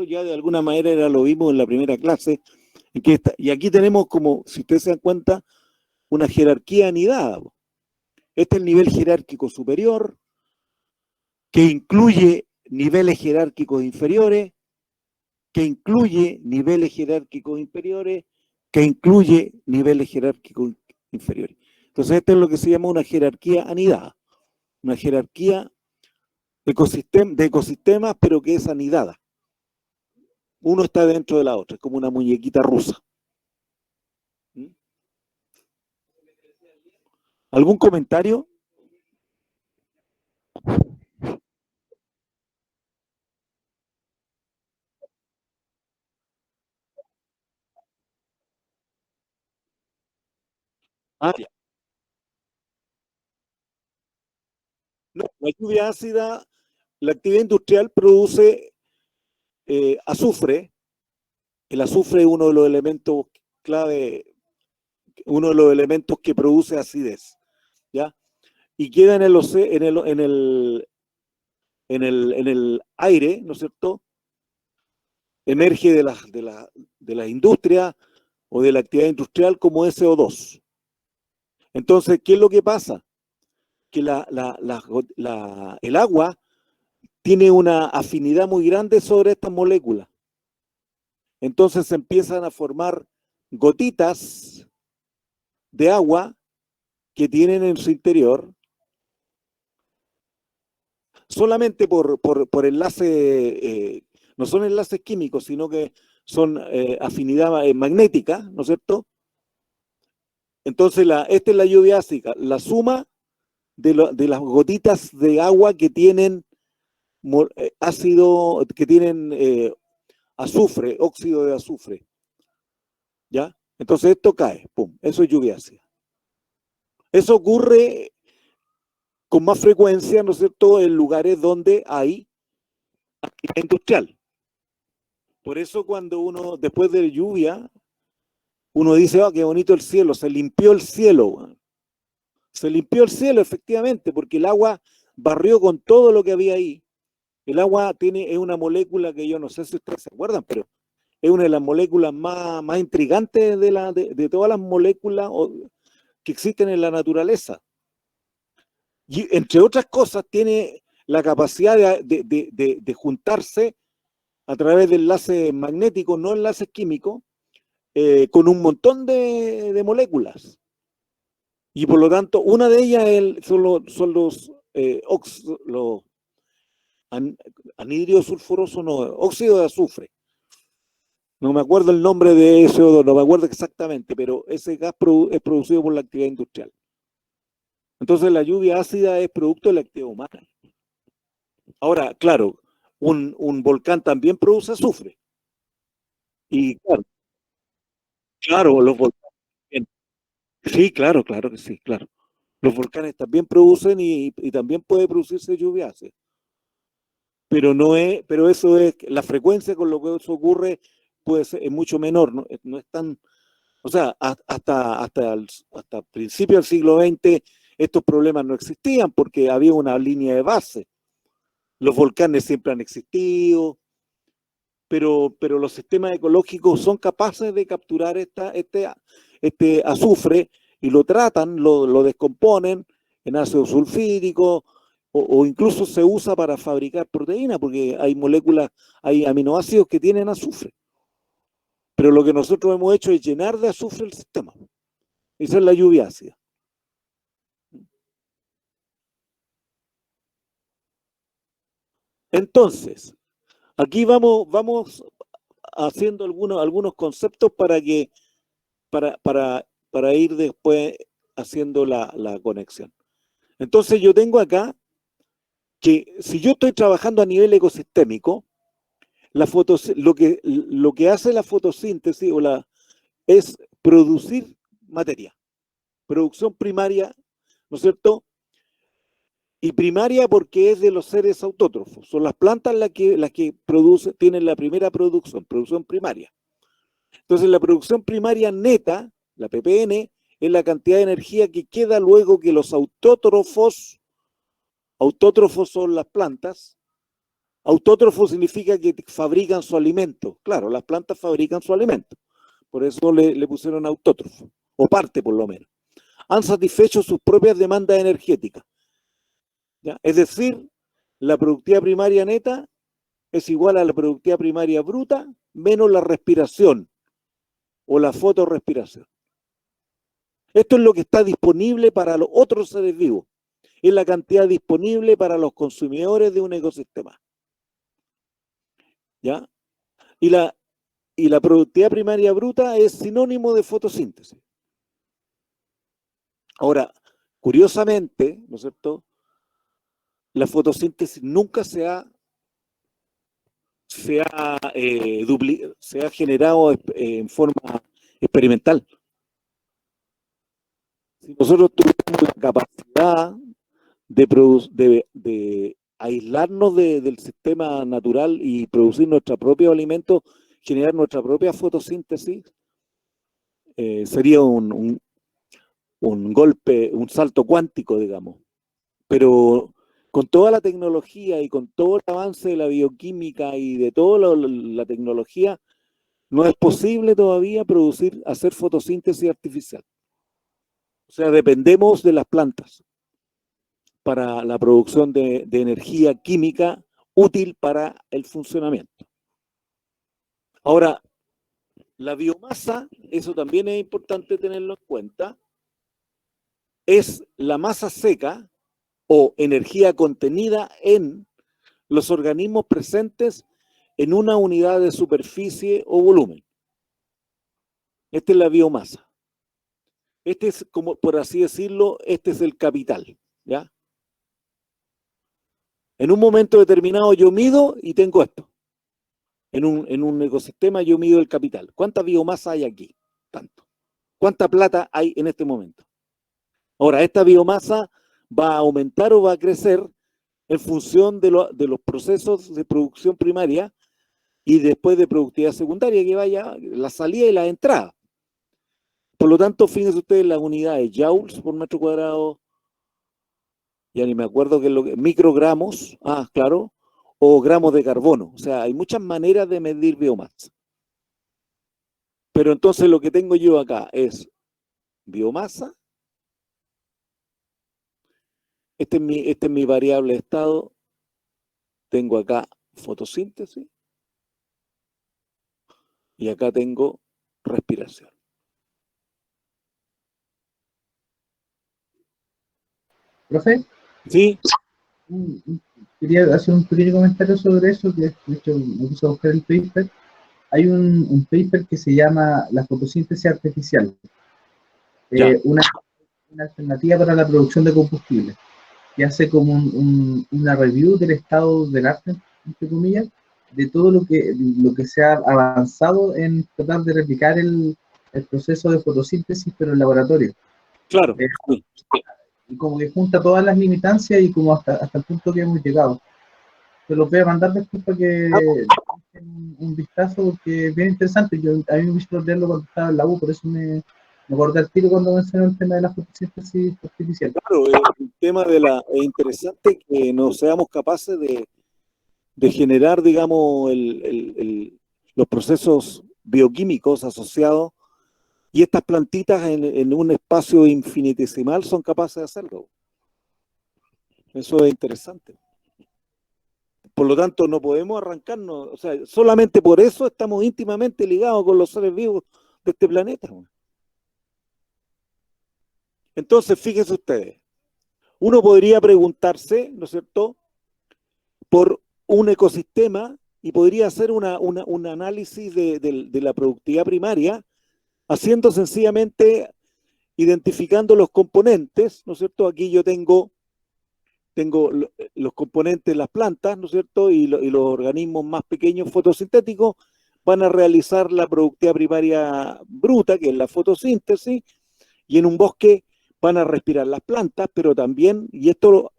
ya de alguna manera lo vimos en la primera clase. Y aquí tenemos como, si ustedes se dan cuenta, una jerarquía anidada. Este es el nivel jerárquico superior, que incluye niveles jerárquicos inferiores, que incluye niveles jerárquicos inferiores, que incluye niveles jerárquicos inferiores. Entonces, esto es lo que se llama una jerarquía anidada, una jerarquía de ecosistemas, pero que es anidada. Uno está dentro de la otra, es como una muñequita rusa. ¿Algún comentario? Ah, ya. No, la lluvia ácida, la actividad industrial produce azufre. El azufre es uno de los elementos clave, uno de los elementos que produce acidez, ¿ya? Y queda en el aire, ¿no es cierto? Emerge de la industria o de la actividad industrial como SO2. Entonces, ¿qué es lo que pasa? Que el agua tiene una afinidad muy grande sobre estas moléculas. Entonces se empiezan a formar gotitas de agua que tienen en su interior, solamente por enlace, no son enlaces químicos, sino que son afinidad magnética, ¿no es cierto? Entonces, esta es la lluvia ácida, la suma de las gotitas de agua que tienen ácido, que tienen azufre, óxido de azufre. ¿Ya? Entonces esto cae, pum, eso es lluvia ácida. Eso ocurre con más frecuencia, ¿no es cierto?, en lugares donde hay actividad industrial. Por eso cuando uno, después de lluvia, uno dice, oh, qué bonito el cielo, se limpió el cielo. Se limpió el cielo, efectivamente, porque el agua barrió con todo lo que había ahí. El agua es una molécula que yo no sé si ustedes se acuerdan, pero es una de las moléculas más intrigantes de todas las moléculas que existen en la naturaleza. Y entre otras cosas tiene la capacidad de juntarse a través de enlaces magnéticos, no enlaces químicos, con un montón de moléculas. Y por lo tanto, una de ellas son los anhídrido sulfuroso, no, óxido de azufre. No me acuerdo el nombre de SO2, no me acuerdo exactamente, pero ese gas es producido por la actividad industrial. Entonces la lluvia ácida es producto de la actividad humana. Ahora, claro, un volcán también produce azufre. Y claro, los volcanes. Sí, claro que sí, claro. Los volcanes también producen y también puede producirse lluvia ácida. Pero eso es, la frecuencia con lo que eso ocurre es mucho menor, no es tan, o sea, hasta principios del siglo XX estos problemas no existían porque había una línea de base. Los volcanes siempre han existido, pero los sistemas ecológicos son capaces de capturar este azufre y lo tratan, lo descomponen en ácido sulfídrico o incluso se usa para fabricar proteínas porque hay moléculas, hay aminoácidos que tienen azufre. Pero lo que nosotros hemos hecho es llenar de azufre el sistema. Esa es la lluvia ácida. Entonces, aquí vamos haciendo algunos conceptos para ir después haciendo la conexión. Entonces yo tengo acá que si yo estoy trabajando a nivel ecosistémico, lo que hace la fotosíntesis es producir materia, producción primaria ¿no es cierto? Y primaria porque es de los seres autótrofos. Son las plantas las que tienen la primera producción primaria. Entonces la producción primaria neta, la ppn, es la cantidad de energía que queda luego que los autótrofos son las plantas. Autótrofo significa que fabrican su alimento. Claro, las plantas fabrican su alimento. Por eso le pusieron autótrofo, o parte por lo menos. Han satisfecho sus propias demandas energéticas. ¿Ya? Es decir, la productividad primaria neta es igual a la productividad primaria bruta menos la respiración o la fotorrespiración. Esto es lo que está disponible para los otros seres vivos. Es la cantidad disponible para los consumidores de un ecosistema. ¿Ya? Y la productividad primaria bruta es sinónimo de fotosíntesis. Ahora, curiosamente, ¿no es cierto? La fotosíntesis nunca se ha generado en forma experimental. Si nosotros tuviéramos la capacidad de aislarnos del sistema natural y producir nuestros propios alimentos, generar nuestra propia fotosíntesis, sería un golpe, un salto cuántico, digamos. Pero con toda la tecnología y con todo el avance de la bioquímica y de toda la tecnología, no es posible todavía hacer fotosíntesis artificial. O sea, dependemos de las plantas para la producción de energía química útil para el funcionamiento. Ahora, la biomasa, eso también es importante tenerlo en cuenta, es la masa seca o energía contenida en los organismos presentes en una unidad de superficie o volumen. Esta es la biomasa. Este es, como por así decirlo, este es el capital, ¿ya? En un momento determinado yo mido y tengo esto. En un ecosistema yo mido el capital. ¿Cuánta biomasa hay aquí? Tanto. ¿Cuánta plata hay en este momento? Ahora, esta biomasa va a aumentar o va a crecer en función de los procesos de producción primaria y después de productividad secundaria, que vaya la salida y la entrada. Por lo tanto, fíjense ustedes las unidades joules por metro cuadrado, ya ni me acuerdo qué es lo que, microgramos, claro, o gramos de carbono. O sea, hay muchas maneras de medir biomasa. Pero entonces lo que tengo yo acá es biomasa. Este es mi variable de estado. Tengo acá fotosíntesis. Y acá tengo respiración. ¿Profe? Sí. Quería hacer un pequeño comentario sobre eso, que de hecho me puse a buscar el paper. Hay un paper que se llama la fotosíntesis artificial, una alternativa para la producción de combustible, que hace como una review del estado del arte, entre comillas, de todo lo que se ha avanzado en tratar de replicar el proceso de fotosíntesis, pero en laboratorio. Claro. Y como que junta todas las limitancias y como hasta el punto que hemos llegado. Te lo voy a mandar después para que echen un vistazo, porque es bien interesante. A mí me gustó leerlo cuando estaba en la U, por eso me acordé al tiro cuando mencioné el tema de la fotosíntesis artificial. Claro, el tema es interesante que no seamos capaces de generar, digamos, los procesos bioquímicos asociados, y estas plantitas en un espacio infinitesimal son capaces de hacerlo. Eso es interesante. Por lo tanto, no podemos arrancarnos, o sea, solamente por eso estamos íntimamente ligados con los seres vivos de este planeta. Entonces, fíjense ustedes, uno podría preguntarse, ¿no es cierto?, por un ecosistema y podría hacer un análisis de la productividad primaria, haciendo sencillamente, identificando los componentes, ¿no es cierto? Aquí yo tengo los componentes de las plantas, ¿no es cierto? Y los organismos más pequeños fotosintéticos van a realizar la productividad primaria bruta, que es la fotosíntesis, y en un bosque van a respirar las plantas, pero también, y esto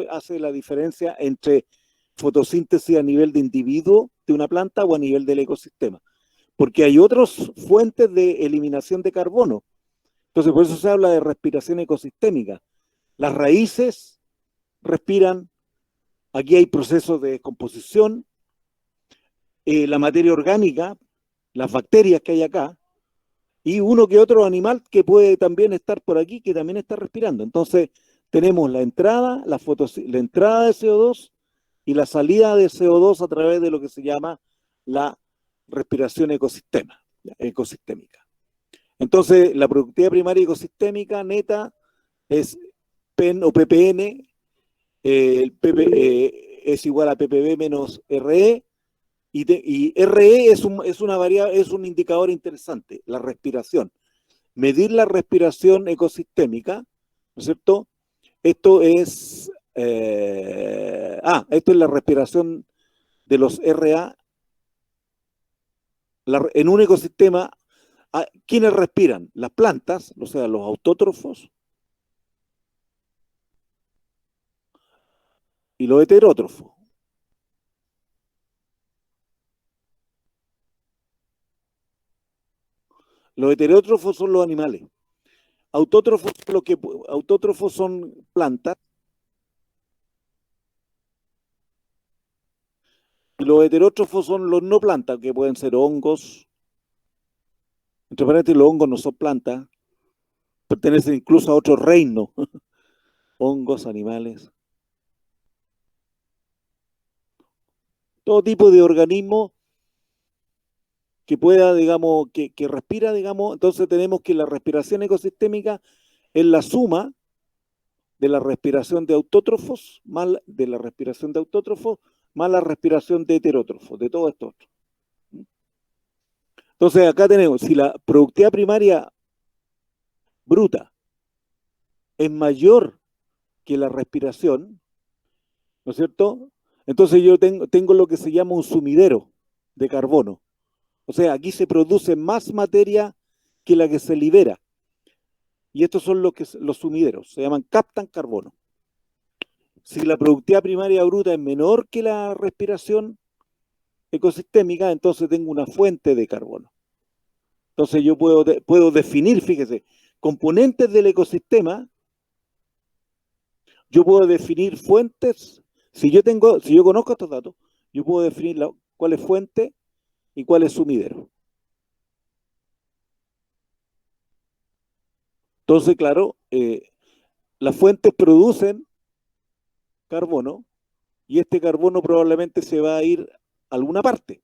hace la diferencia entre fotosíntesis a nivel de individuo de una planta o a nivel del ecosistema, porque hay otras fuentes de eliminación de carbono. Entonces, por eso se habla de respiración ecosistémica. Las raíces respiran, aquí hay procesos de descomposición, la materia orgánica, las bacterias que hay acá, y uno que otro animal que puede también estar por aquí, que también está respirando. Entonces, tenemos la entrada, la entrada de CO2 y la salida de CO2 a través de lo que se llama la respiración ecosistémica. Entonces, la productividad primaria ecosistémica neta es PEN o ppn, el PP es igual a ppb menos RE, y RE es una variable, es un indicador interesante, la respiración. Medir la respiración ecosistémica, ¿no es cierto? Esto es la respiración de los RA. En un ecosistema, ¿quiénes respiran? Las plantas, o sea, los autótrofos y los heterótrofos. Los heterótrofos son los animales. Autótrofos son plantas. Y los heterótrofos son los no plantas, que pueden ser hongos. Entre paréntesis, los hongos no son plantas. Pertenecen incluso a otro reino. Hongos, animales. Todo tipo de organismo que pueda, digamos, que respira, digamos. Entonces tenemos que la respiración ecosistémica es la suma de la respiración de autótrofos más la respiración de heterótrofos, de todo esto. Entonces acá tenemos, si la productividad primaria bruta es mayor que la respiración, ¿no es cierto? Entonces yo tengo lo que se llama un sumidero de carbono. O sea, aquí se produce más materia que la que se libera. Y estos son los sumideros, se llaman captan carbono. Si la productividad primaria bruta es menor que la respiración ecosistémica, entonces tengo una fuente de carbono. Entonces yo puedo definir, fíjese, componentes del ecosistema. Yo puedo definir fuentes. Si yo conozco estos datos, yo puedo definir cuál es fuente y cuál es sumidero. Entonces, claro, las fuentes producen carbono y este carbono probablemente se va a ir a alguna parte,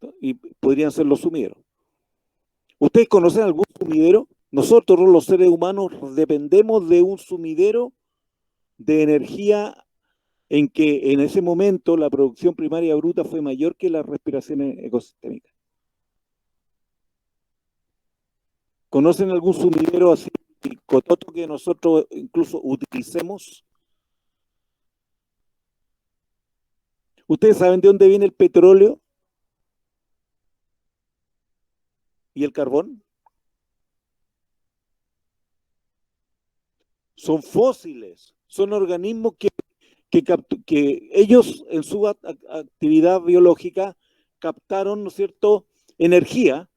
¿no? Y podrían ser los sumideros. ¿Ustedes conocen algún sumidero? Nosotros, los seres humanos, dependemos de un sumidero de energía en que en ese momento la producción primaria bruta fue mayor que la respiración ecosistémica. ¿Conocen algún sumidero así cototo que nosotros incluso utilicemos? ¿Ustedes saben de dónde viene el petróleo y el carbón? Son fósiles, son organismos que ellos en su actividad biológica captaron, ¿no es cierto?, energía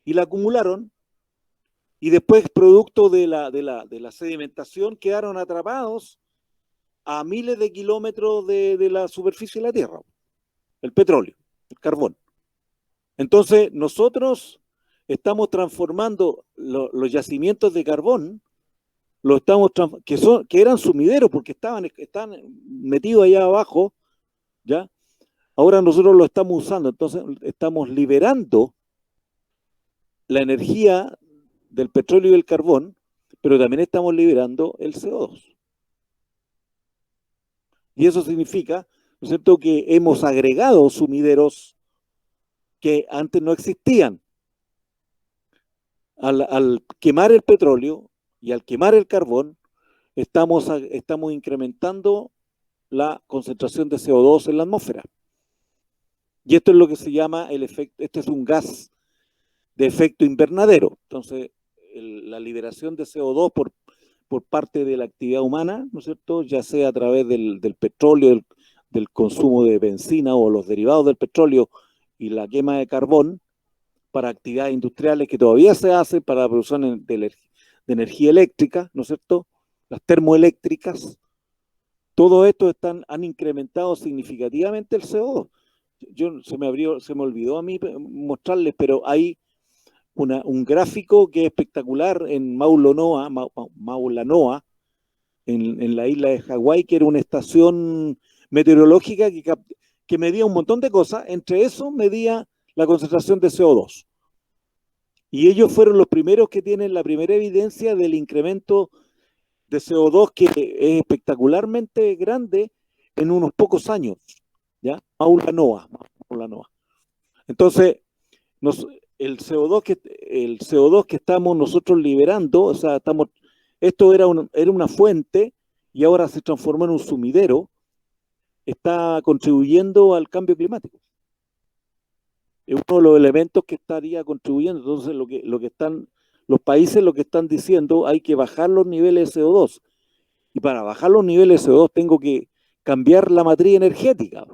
y la acumularon y después, producto de la sedimentación, quedaron atrapados a miles de kilómetros de la superficie de la Tierra, el petróleo, el carbón. Entonces, nosotros estamos transformando los yacimientos de carbón, que eran sumideros porque están metidos allá abajo, ¿ya? Ahora nosotros lo estamos usando, entonces estamos liberando la energía del petróleo y del carbón, pero también estamos liberando el CO2. Y eso significa, ¿no es cierto?, que hemos agregado sumideros que antes no existían. Al quemar el petróleo y al quemar el carbón, estamos incrementando la concentración de CO2 en la atmósfera. Y esto es lo que se llama el efecto, este es un gas de efecto invernadero. Entonces, la liberación de CO2 por parte de la actividad humana, ¿no es cierto? Ya sea a través del petróleo, del consumo de benzina o los derivados del petróleo y la quema de carbón para actividades industriales que todavía se hacen para la producción de energía eléctrica, ¿no es cierto? Las termoeléctricas, todo esto han incrementado significativamente el CO2. Se me olvidó a mí mostrarles, pero hay un gráfico que es espectacular en Mauna Loa, en la isla de Hawái, que era una estación meteorológica que medía un montón de cosas, entre eso medía la concentración de CO2. Y ellos fueron los primeros que tienen la primera evidencia del incremento de CO2 que es espectacularmente grande en unos pocos años, ¿ya? Mauna Loa. Entonces, el CO2 que estamos nosotros liberando, o sea, esto era una fuente y ahora se transformó en un sumidero, está contribuyendo al cambio climático. Es uno de los elementos que estaría contribuyendo. Entonces, los países lo que están diciendo, hay que bajar los niveles de CO2. Y para bajar los niveles de CO2 tengo que cambiar la matriz energética.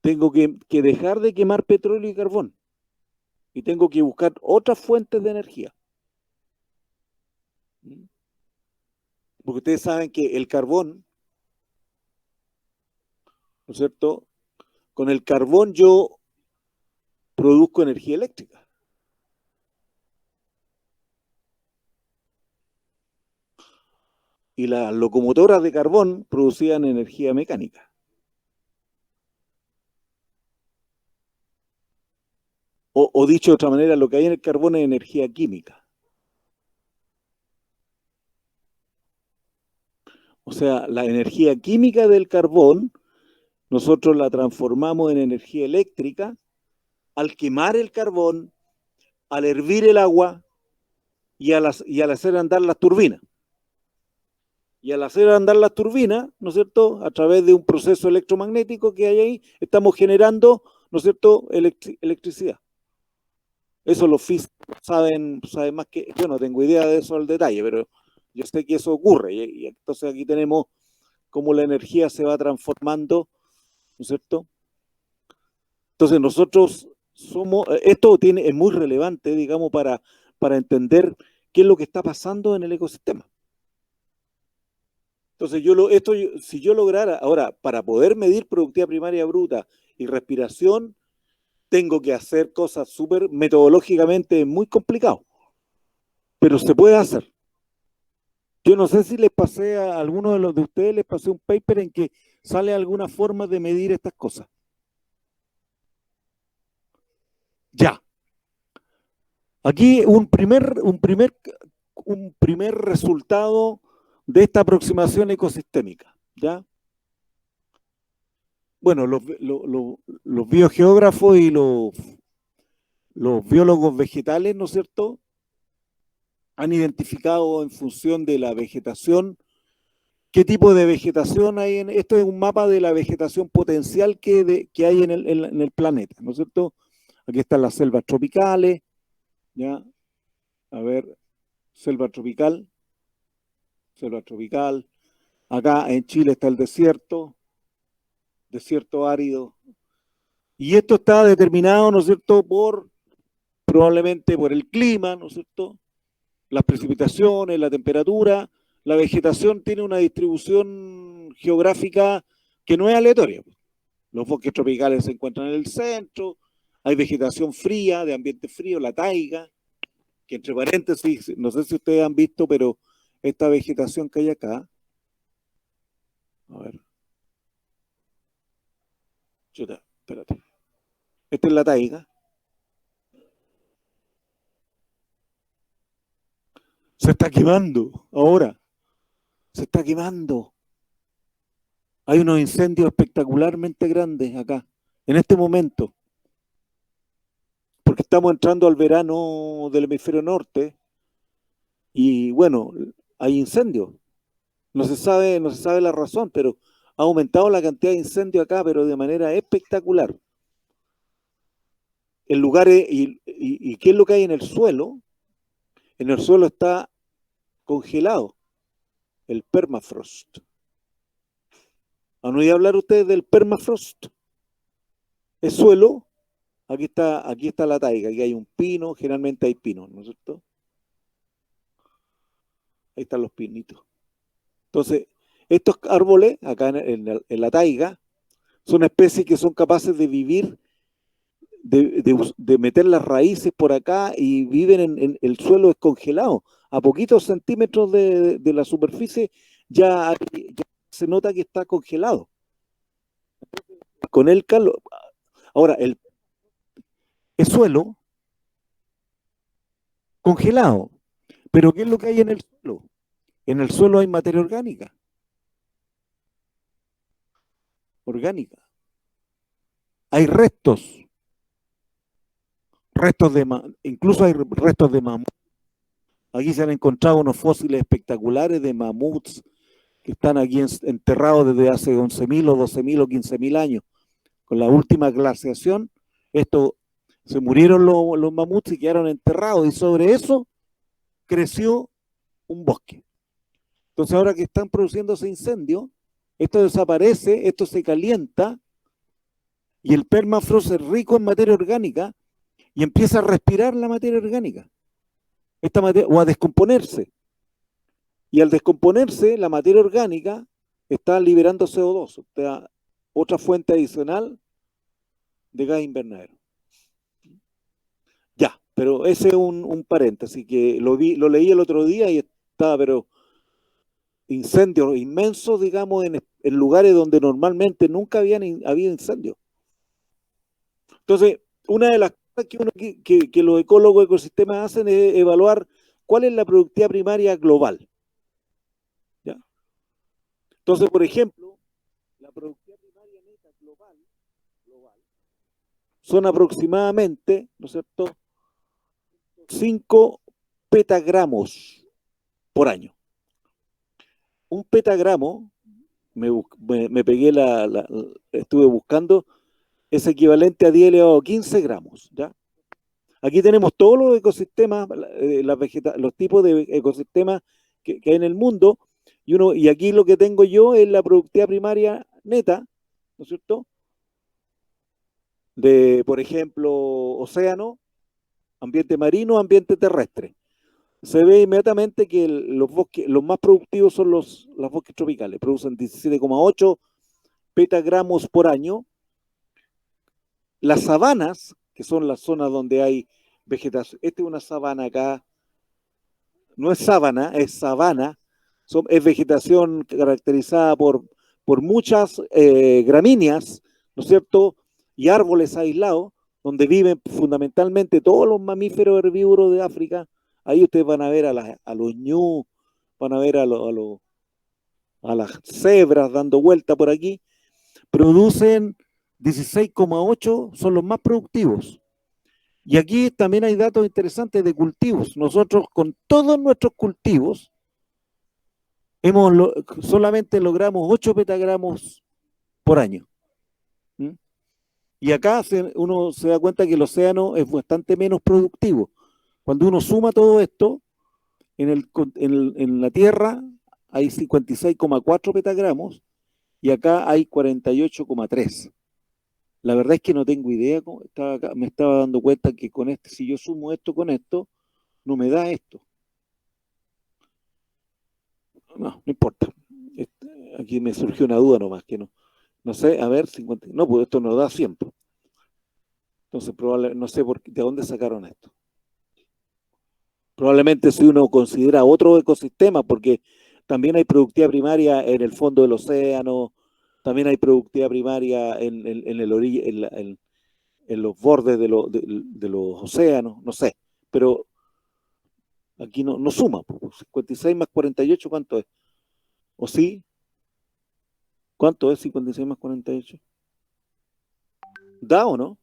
Tengo que dejar de quemar petróleo y carbón. Y tengo que buscar otras fuentes de energía. Porque ustedes saben que el carbón, ¿no es cierto? Con el carbón yo produzco energía eléctrica. Y las locomotoras de carbón producían energía mecánica. O dicho de otra manera, lo que hay en el carbón es energía química. O sea, la energía química del carbón, nosotros la transformamos en energía eléctrica al quemar el carbón, al hervir el agua y al hacer andar las turbinas. Y al hacer andar las turbinas, ¿no es cierto?, a través de un proceso electromagnético que hay ahí, estamos generando, ¿no es cierto?, electricidad. Eso los físicos saben más que yo, no tengo idea de eso al detalle, pero yo sé que eso ocurre. Y entonces aquí tenemos cómo la energía se va transformando, ¿no es cierto? Entonces nosotros es muy relevante, digamos, para entender qué es lo que está pasando en el ecosistema. Entonces si yo lograra, ahora, para poder medir productividad primaria bruta y respiración, tengo que hacer cosas súper metodológicamente muy complicadas, pero se puede hacer. Yo no sé si les pasé a alguno de los de ustedes, les pasé un paper en que sale alguna forma de medir estas cosas. Ya. Aquí un primer resultado de esta aproximación ecosistémica, ¿ya? Bueno, los biogeógrafos y los biólogos vegetales, ¿no es cierto?, han identificado en función de la vegetación qué tipo de vegetación hay esto es un mapa de la vegetación potencial que hay en el planeta, ¿no es cierto? Aquí están las selvas tropicales, ¿ya? A ver, selva tropical. Acá en Chile está el desierto árido. Y esto está determinado, ¿no es cierto?, probablemente por el clima, ¿no es cierto?, las precipitaciones, la temperatura. La vegetación tiene una distribución geográfica que no es aleatoria. Los bosques tropicales se encuentran en el centro, hay vegetación fría, de ambiente frío, la taiga, que entre paréntesis, no sé si ustedes han visto, pero esta vegetación que hay acá, a ver, chuta, espérate, esta es la taiga, se está quemando ahora, se está quemando. Hay unos incendios espectacularmente grandes acá, en este momento, porque estamos entrando al verano del hemisferio norte y bueno, hay incendios. No se sabe la razón, pero ha aumentado la cantidad de incendios acá, pero de manera espectacular. En lugares, y ¿qué es lo que hay en el suelo? en el suelo está congelado, el permafrost. ¿Han oído hablar ustedes del permafrost? Es suelo, aquí está la taiga, aquí hay un pino, generalmente hay pinos, ¿no es cierto? Ahí están los pinitos. Entonces, estos árboles, acá en la taiga, son especies que son capaces de vivir, de meter las raíces por acá y viven en el suelo descongelado. A poquitos centímetros de la superficie ya se nota que está congelado. Con el calor. Ahora, el suelo congelado. Pero ¿qué es lo que hay en el suelo? En el suelo hay materia orgánica. Hay restos incluso hay restos de mamut. Aquí se han encontrado unos fósiles espectaculares de mamuts que están aquí enterrados desde hace 11.000 o 12.000 o 15.000 años. Con la última glaciación, se murieron los mamuts y quedaron enterrados, y sobre eso creció un bosque. Entonces, ahora que están produciéndose incendios, esto desaparece, esto se calienta, y el permafrost es rico en materia orgánica y empieza a respirar la materia orgánica, o a descomponerse. Y al descomponerse, la materia orgánica está liberando CO2, o sea, otra fuente adicional de gas invernadero. Ya, pero ese es un paréntesis que lo leí el otro día y estaba, pero incendios inmensos, digamos, en lugares donde normalmente nunca había incendios. Entonces, una de las cosas que los ecólogos de ecosistemas hacen es evaluar cuál es la productividad primaria global. ¿Ya? Entonces, por ejemplo, la productividad primaria neta global son aproximadamente, ¿no es cierto?, 5 petagramos por año. Un petagramo, me pegué estuve buscando, es equivalente a 10 elevado a 15 gramos. ¿Ya? Aquí tenemos todos los ecosistemas, los tipos de ecosistemas que hay en el mundo, y aquí lo que tengo yo es la productividad primaria neta, ¿no es cierto?, de, por ejemplo, océano, ambiente marino, ambiente terrestre. Se ve inmediatamente que los más productivos son los bosques tropicales, producen 17,8 petagramos por año. Las sabanas, que son las zonas donde hay vegetación, esta es una sabana acá, no es sábana, es sabana, es vegetación caracterizada por muchas gramíneas, ¿no es cierto?, y árboles aislados, donde viven fundamentalmente todos los mamíferos herbívoros de África. Ahí ustedes van a ver a los ñus, van a ver a las cebras dando vuelta por aquí. Producen 16,8, son los más productivos. Y aquí también hay datos interesantes de cultivos. Nosotros con todos nuestros cultivos solamente logramos 8 petagramos por año. ¿Mm? Y acá uno se da cuenta que el océano es bastante menos productivo. Cuando uno suma todo esto, en la Tierra hay 56,4 petagramos y acá hay 48,3. La verdad es que no tengo idea, me estaba dando cuenta que si yo sumo esto con esto, no me da esto. No importa. Aquí me surgió una duda nomás, que no sé, a ver, 50, no, pues esto no da 100. Entonces, probablemente, no sé de dónde sacaron esto. Probablemente si uno considera otro ecosistema, porque también hay productividad primaria en el fondo del océano, también hay productividad primaria en los bordes de los océanos, no sé, pero aquí no suma. 56 más 48, ¿cuánto es? ¿O sí? ¿Cuánto es 56 más 48? ¿Da o no?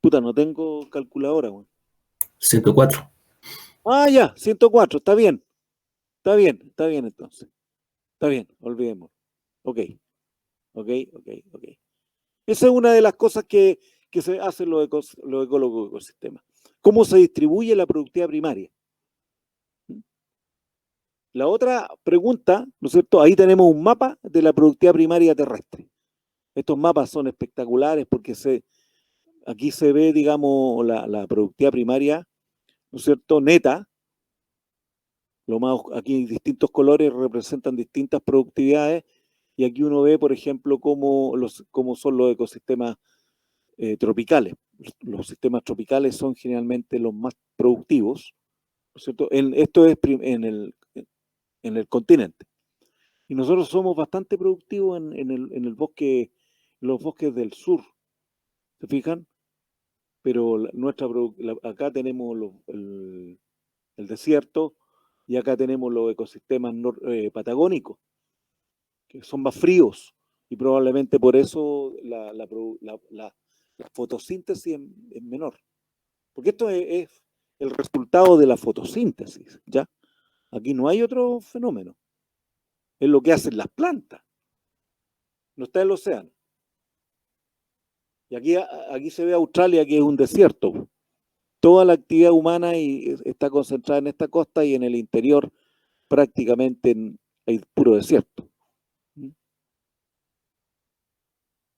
Puta, no tengo calculadora, güey. 104. Ah, ya, 104, está bien entonces. Está bien, olvidemos. Ok. Esa es una de las cosas que se hacen los ecólogos de ecosistemas. ¿Cómo se distribuye la productividad primaria? la otra pregunta, ¿no es cierto? Ahí tenemos un mapa de la productividad primaria terrestre. Estos mapas son espectaculares porque aquí se ve, digamos, la productividad primaria, ¿no es cierto?, neta. Aquí distintos colores representan distintas productividades y aquí uno ve, por ejemplo, cómo son los ecosistemas tropicales. Los sistemas tropicales son generalmente los más productivos, ¿no es cierto? Esto es en el continente. Y nosotros somos bastante productivos en el bosque, los bosques del sur, ¿se fijan? Pero acá tenemos el desierto y acá tenemos los ecosistemas patagónicos, que son más fríos y probablemente por eso la fotosíntesis es menor. Porque esto es el resultado de la fotosíntesis, ¿ya? Aquí no hay otro fenómeno. Es lo que hacen las plantas. No está el océano. Y aquí se ve Australia, que es un desierto. Toda la actividad humana está concentrada en esta costa y en el interior prácticamente hay puro desierto.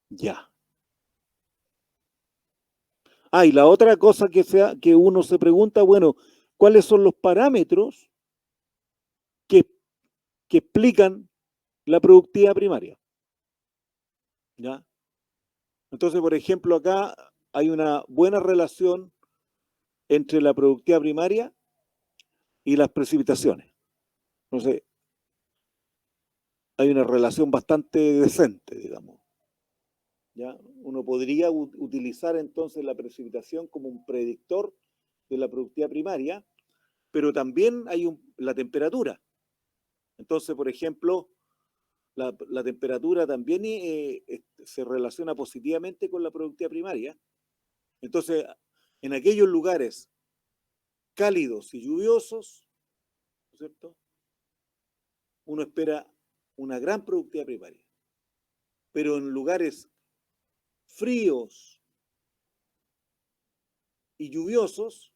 Ya. Y la otra cosa que uno se pregunta, bueno, ¿cuáles son los parámetros que explican la productividad primaria? ¿Ya? Entonces, por ejemplo, acá hay una buena relación entre la productividad primaria y las precipitaciones. Entonces, hay una relación bastante decente, digamos. ¿Ya? Uno podría utilizar entonces la precipitación como un predictor de la productividad primaria, pero también hay la temperatura. Entonces, por ejemplo, la temperatura también se relaciona positivamente con la productividad primaria. Entonces, en aquellos lugares cálidos y lluviosos, ¿no es cierto?, uno espera una gran productividad primaria. Pero en lugares fríos y lluviosos,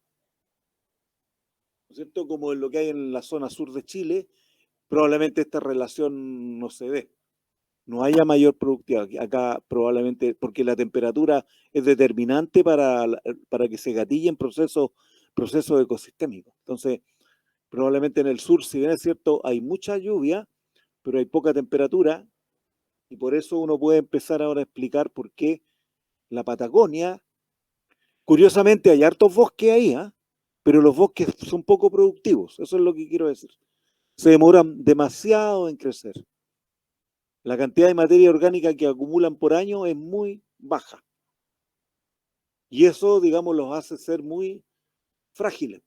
¿no es cierto?, como en lo que hay en la zona sur de Chile, probablemente esta relación no se dé. No haya mayor productividad. Acá probablemente, porque la temperatura es determinante para que se gatillen procesos ecosistémicos. Entonces, probablemente en el sur, si bien es cierto, hay mucha lluvia, pero hay poca temperatura, y por eso uno puede empezar ahora a explicar por qué la Patagonia, curiosamente hay hartos bosques ahí, pero los bosques son poco productivos, eso es lo que quiero decir. Se demoran demasiado en crecer. La cantidad de materia orgánica que acumulan por año es muy baja. Y eso, digamos, los hace ser muy frágiles.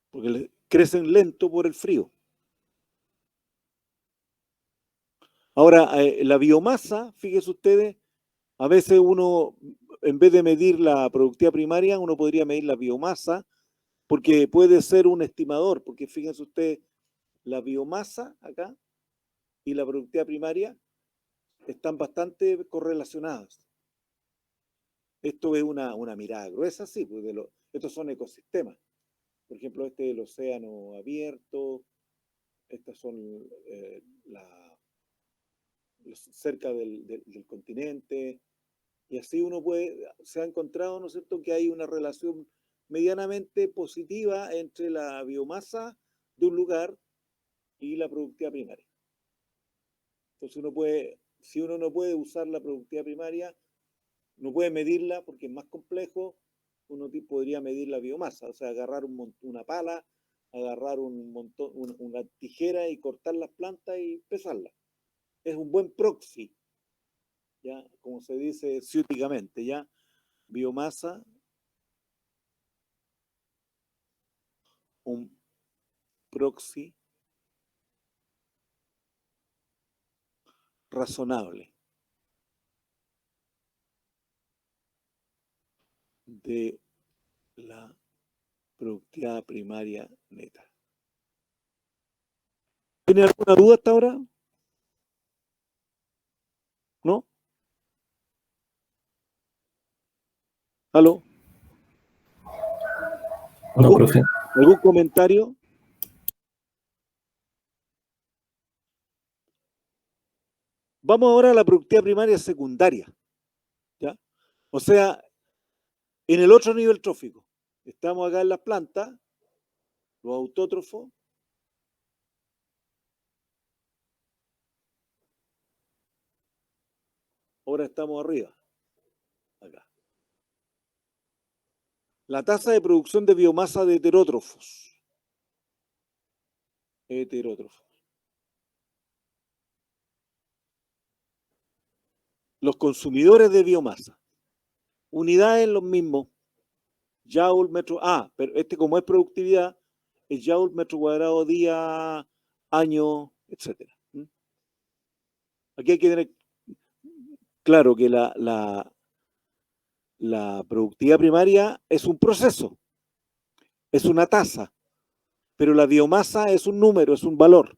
Porque crecen lento por el frío. Ahora, la biomasa, fíjense ustedes, a veces uno, en vez de medir la productividad primaria, uno podría medir la biomasa, porque puede ser un estimador, porque fíjense ustedes, la biomasa acá y la productividad primaria están bastante correlacionadas. Esto es una mirada gruesa, sí, pues estos son ecosistemas. Por ejemplo, este es el océano abierto, estas son cerca del continente, y así se ha encontrado, ¿no es cierto?, que hay una relación medianamente positiva entre la biomasa de un lugar y la productividad primaria. Entonces si uno no puede usar la productividad primaria, no puede medirla porque es más complejo, uno podría medir la biomasa, o sea, agarrar una pala, agarrar una tijera y cortar las plantas y pesarlas. Es un buen proxy, ¿ya? Como se dice científicamente, ¿ya? Biomasa, un proxy razonable de la productividad primaria neta. ¿Tiene alguna duda hasta ahora? ¿No? ¿Aló? No, profe. ¿Algún comentario? Vamos ahora a la productividad primaria secundaria, ¿ya? O sea, en el otro nivel trófico. Estamos acá en las plantas, los autótrofos. Ahora estamos arriba, acá. La tasa de producción de biomasa de heterótrofos. Los consumidores de biomasa. Unidades los mismos. Joule, metro. Pero como es productividad, es Joule, metro cuadrado, día, año, etc. Aquí hay que tener claro que la productividad primaria es un proceso, es una tasa, pero la biomasa es un número, es un valor.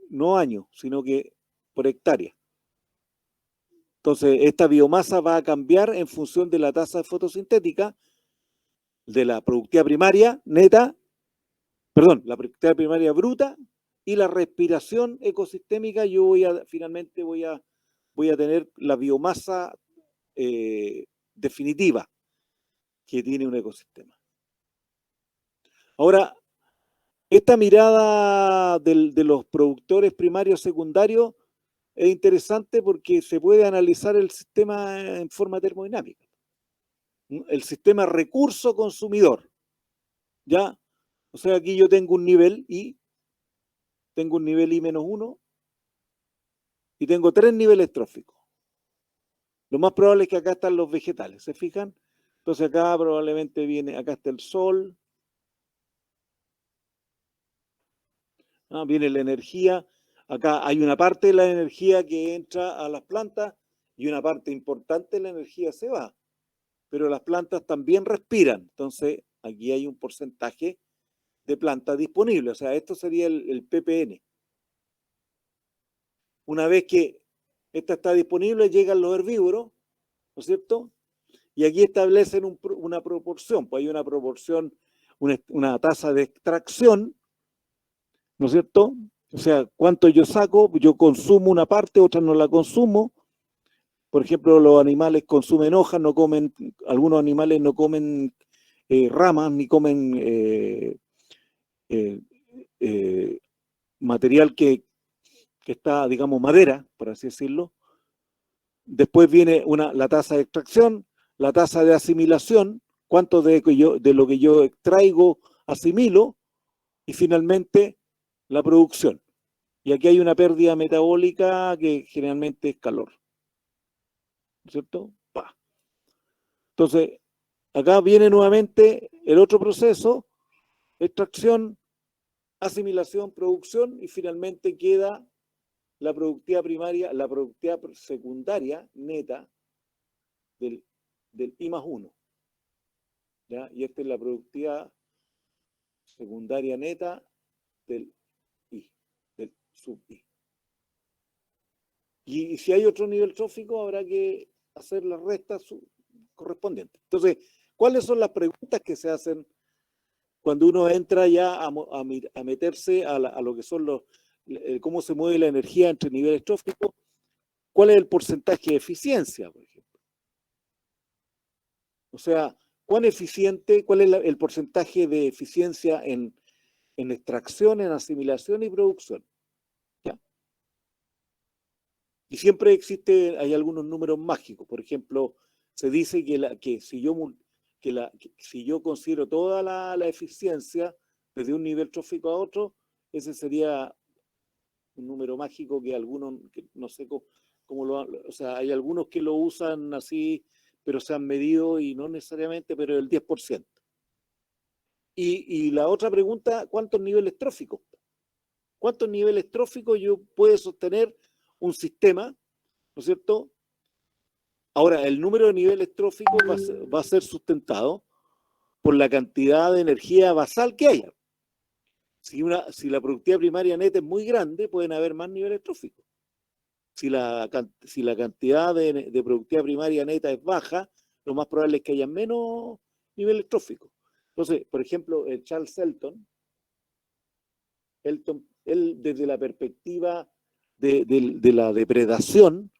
No año, sino que por hectárea. Entonces, esta biomasa va a cambiar en función de la tasa fotosintética, de la productividad primaria neta, la productividad primaria bruta y la respiración ecosistémica. Yo finalmente voy a tener la biomasa definitiva que tiene un ecosistema. Ahora, esta mirada de los productores primarios secundarios es interesante porque se puede analizar el sistema en forma termodinámica. El sistema recurso-consumidor. ¿Ya? O sea, aquí yo tengo un nivel I, tengo un nivel I-1 y tengo 3 niveles tróficos. Lo más probable es que acá están los vegetales, ¿se fijan? Entonces acá probablemente acá está el sol, viene la energía. Acá hay una parte de la energía que entra a las plantas y una parte importante de la energía se va. Pero las plantas también respiran. Entonces, aquí hay un porcentaje de plantas disponibles. O sea, esto sería el ppn. Una vez que esta está disponible, llegan los herbívoros, ¿no es cierto? Y aquí establecen una proporción. Pues hay una proporción, una tasa de extracción, ¿no es cierto? O sea, cuánto yo saco, yo consumo una parte, otra no la consumo. Por ejemplo, los animales consumen hojas, no comen, algunos animales no comen ramas, ni comen material que está, digamos, madera, por así decirlo. Después viene la tasa de extracción, la tasa de asimilación, cuánto de lo que yo extraigo asimilo, y finalmente la producción. Y aquí hay una pérdida metabólica que generalmente es calor. ¿Cierto? Entonces, acá viene nuevamente el otro proceso, extracción, asimilación, producción, y finalmente queda la productividad primaria, la productividad secundaria neta del I+1. ¿Ya? Y esta es la productividad secundaria neta del I, del sub I. Y si hay otro nivel trófico, habrá que hacer las restas correspondientes. Entonces, ¿cuáles son las preguntas que se hacen cuando uno entra ya a meterse a lo que son cómo se mueve la energía entre niveles tróficos? ¿Cuál es el porcentaje de eficiencia, por ejemplo? O sea, ¿cuán eficiente, cuál es el porcentaje de eficiencia en extracción, en asimilación y producción? ¿Ya? Y siempre hay algunos números mágicos. Por ejemplo, se dice que si yo considero toda la eficiencia desde un nivel trófico a otro, ese sería un número mágico que algunos, no sé cómo o sea, hay algunos que lo usan así, pero se han medido y no necesariamente, pero el 10%. Y la otra pregunta, ¿cuántos niveles tróficos? ¿Cuántos niveles tróficos yo puedo sostener un sistema, ¿no es cierto? Ahora, el número de niveles tróficos va a ser sustentado por la cantidad de energía basal que haya. Si la productividad primaria neta es muy grande, pueden haber más niveles tróficos. Si la cantidad de productividad primaria neta es baja, lo más probable es que haya menos niveles tróficos. Entonces, por ejemplo, Charles Elton, él desde la perspectiva de la depredación,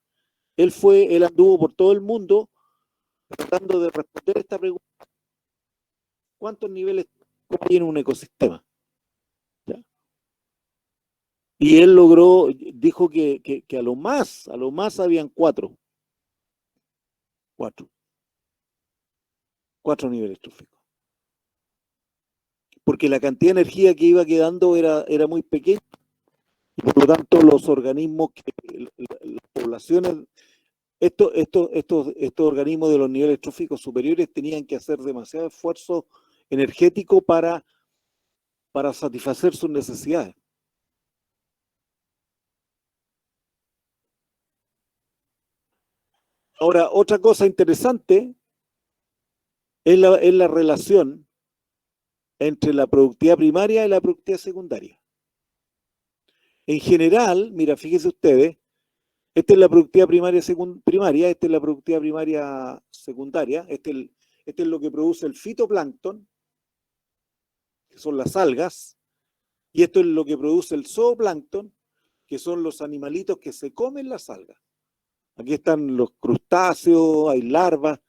él anduvo por todo el mundo tratando de responder esta pregunta: ¿cuántos niveles hay en un ecosistema? ¿Ya? Y él dijo que a lo más habían cuatro niveles tróficos. Porque la cantidad de energía que iba quedando era muy pequeña, y por lo tanto los organismos, las poblaciones, estos organismos de los niveles tróficos superiores tenían que hacer demasiado esfuerzo energético para satisfacer sus necesidades. Ahora, otra cosa interesante es la relación entre la productividad primaria y la productividad secundaria. En general, mira, fíjense ustedes, esta es la productividad primaria, esta es la productividad primaria secundaria, este es lo que produce el fitoplancton, que son las algas, y esto es lo que produce el zooplancton, que son los animalitos que se comen las algas. Aquí están los crustáceos, hay larvas.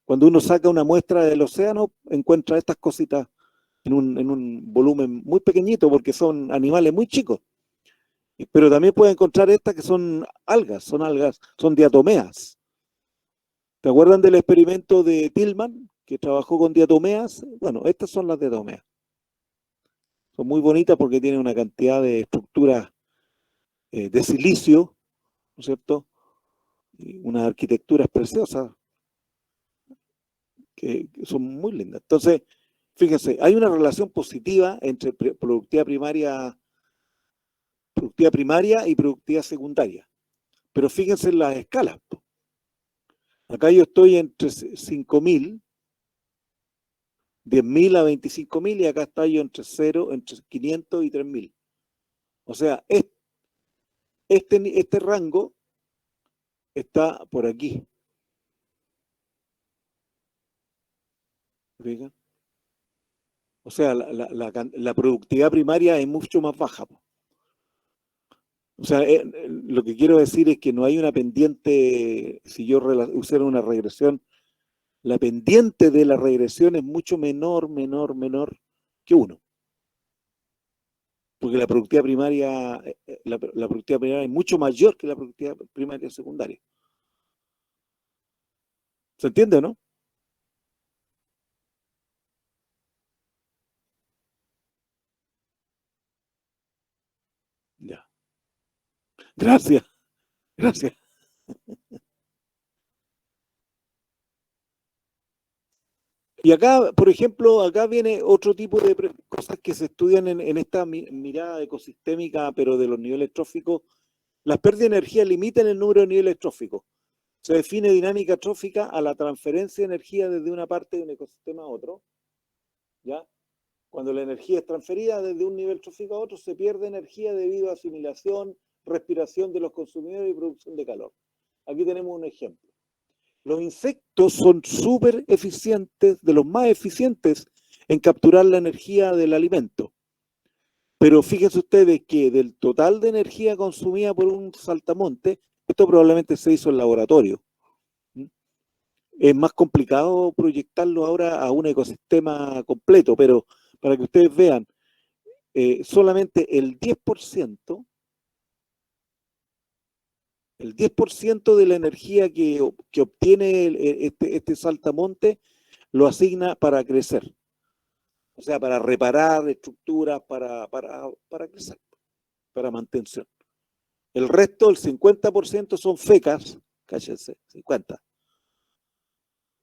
Cuando uno saca una muestra del océano, encuentra estas cositas en un volumen muy pequeñito, porque son animales muy chicos. Pero también puede encontrar estas que son algas, son diatomeas. ¿Te acuerdan del experimento de Tillman, que trabajó con diatomeas? Bueno, estas son las diatomeas. Son muy bonitas porque tienen una cantidad de estructuras de silicio, ¿no es cierto? Y unas arquitecturas preciosas que son muy lindas. Entonces, fíjense, hay una relación positiva entre productividad primaria y productividad secundaria. Pero fíjense en las escalas. Acá yo estoy entre 5.000, 10.000 a 25.000, y acá está yo entre 500 y 3.000. O sea, este rango está por aquí. ¿Fijan? O sea, la productividad primaria es mucho más baja. O sea, lo que quiero decir es que no hay una pendiente. Si yo usara una regresión, la pendiente de la regresión es mucho menor que 1. Porque la productividad primaria, la productividad primaria es mucho mayor que la productividad primaria secundaria. ¿Se entiende o no? Ya. Gracias. Y acá, por ejemplo, acá viene otro tipo de cosas que se estudian en esta mirada ecosistémica, pero de los niveles tróficos. Las pérdidas de energía limitan el número de niveles tróficos. Se define dinámica trófica a la transferencia de energía desde una parte de un ecosistema a otro. ¿Ya? Cuando la energía es transferida desde un nivel trófico a otro, se pierde energía debido a asimilación, respiración de los consumidores y producción de calor. Aquí tenemos un ejemplo. Los insectos son súper eficientes, de los más eficientes en capturar la energía del alimento. Pero fíjense ustedes que del total de energía consumida por un saltamonte, esto probablemente se hizo en laboratorio. Es más complicado proyectarlo ahora a un ecosistema completo, pero para que ustedes vean, solamente el 10% de la energía que obtiene este saltamonte lo asigna para crecer. O sea, para reparar estructuras, para crecer, para mantención. El resto, el 50%, son fecas, cállense, 50%.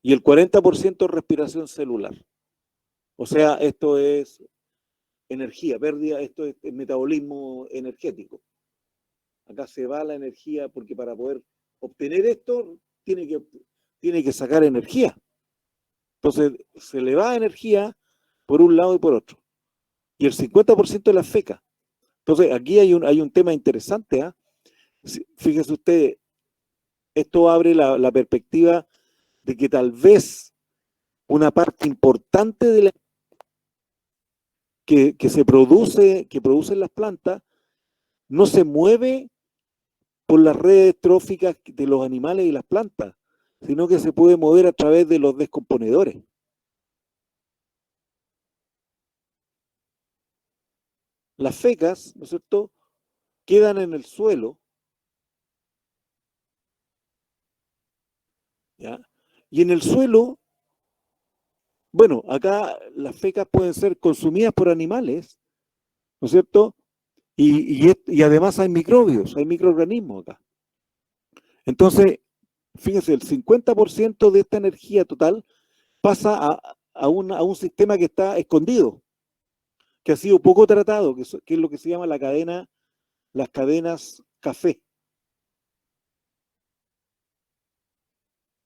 Y el 40% es respiración celular. O sea, esto es energía, pérdida, esto es metabolismo energético. Acá se va la energía porque para poder obtener esto tiene que sacar energía. Entonces se le va energía por un lado y por otro. Y el 50% es la feca. Entonces aquí hay un tema interesante. ¿eh? Fíjese usted, esto abre la perspectiva de que tal vez una parte importante de la que producen las plantas no se mueve por las redes tróficas de los animales y las plantas, sino que se puede mover a través de los descomponedores. Las fecas, ¿no es cierto?, quedan en el suelo, ¿ya? Y en el suelo, bueno, acá las fecas pueden ser consumidas por animales, ¿no es cierto? Y además hay microbios, hay microorganismos acá. Entonces, fíjense, el 50% de esta energía total pasa a un sistema que está escondido, que ha sido poco tratado, que es lo que se llama las cadenas café.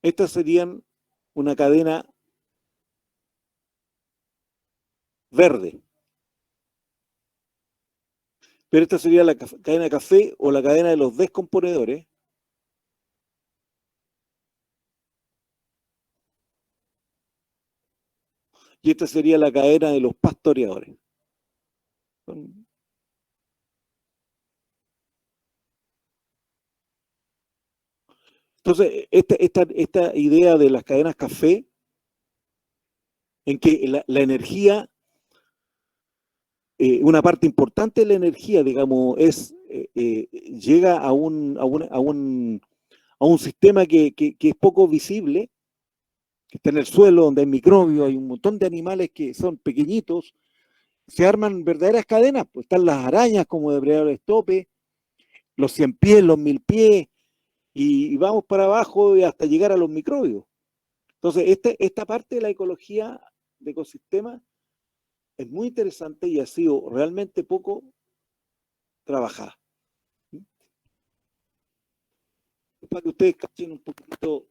Estas serían una cadena verde. Pero esta sería la cadena café o la cadena de los descomponedores. Y esta sería la cadena de los pastoreadores. Entonces, esta idea de las cadenas café, en que la energía, una parte importante de la energía, digamos, llega a un sistema que es poco visible, que está en el suelo, donde hay microbios, hay un montón de animales que son pequeñitos, se arman verdaderas cadenas, pues están las arañas como depredadores tope, los 100 pies, los 1000 pies, y vamos para abajo hasta llegar a los microbios. Entonces, esta parte de la ecología de ecosistemas es muy interesante y ha sido realmente poco trabajada. Para que ustedes cachen un poquito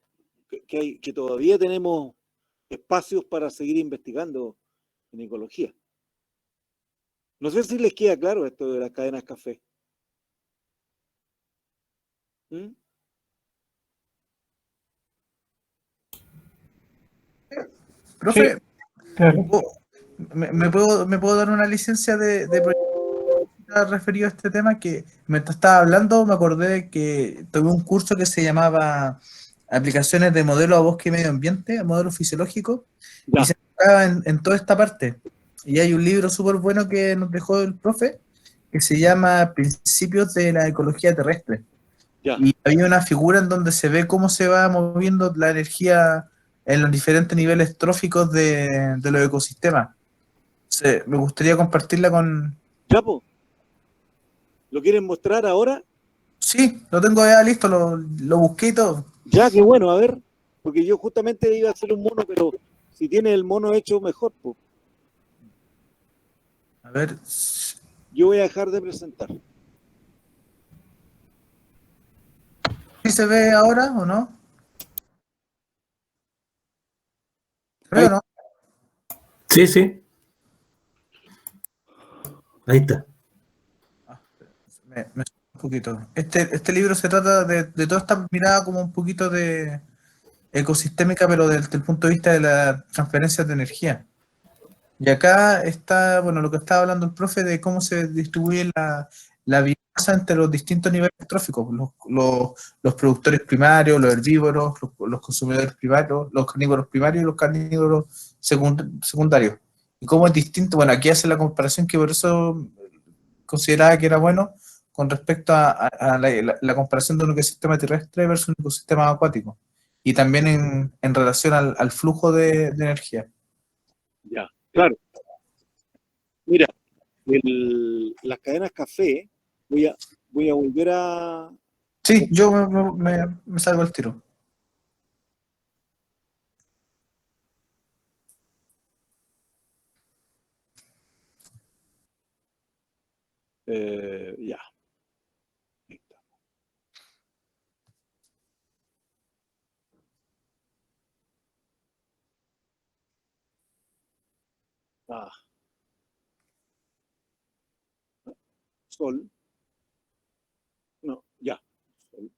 que todavía tenemos espacios para seguir investigando en ecología. No sé si les queda claro esto de las cadenas café. ¿Mm? Profe, Sí, claro. ¿me puedo dar una licencia de proyecto referido a este tema? Que mientras estaba hablando me acordé de que tomé un curso que se llamaba Aplicaciones de modelo a bosque y medio ambiente, a modelo fisiológico, y Ya, se enfocaba en toda esta parte. Y hay un libro súper bueno que nos dejó el profe, que se llama Principios de la Ecología Terrestre. ya. Y había una figura en donde se ve cómo se va moviendo la energía en los diferentes niveles tróficos de los ecosistemas. Me gustaría compartirla con... Ya, po. ¿Lo quieren mostrar ahora? Sí, lo tengo ya listo, lo busqué y todo. Ya, qué bueno, a ver, porque yo justamente iba a hacer un mono, pero si tiene el mono hecho, mejor, po. A ver, Yo voy a dejar de presentar. ¿sí se ve ahora o no? Ahí, ¿Veo o no? Sí, sí. Ahí está. Ah, me un poquito. Este libro se trata de toda esta mirada como un poquito de ecosistémica, pero desde el punto de vista de la transferencia de energía. Y acá está, bueno, lo que estaba hablando el profe de cómo se distribuye la biomasa entre los distintos niveles tróficos, los productores primarios, los herbívoros, los consumidores primarios, los carnívoros primarios y los carnívoros secundarios. Y cómo es distinto, bueno, aquí hace la comparación que por eso consideraba que era bueno con respecto a la comparación de un ecosistema terrestre versus un ecosistema acuático. Y también en relación al flujo de energía. ya, claro. Mira, las cadenas café, voy a volver a... Sí, yo me salgo al tiro. ya. Ahí está. Ah, sol. No, ya. Sol.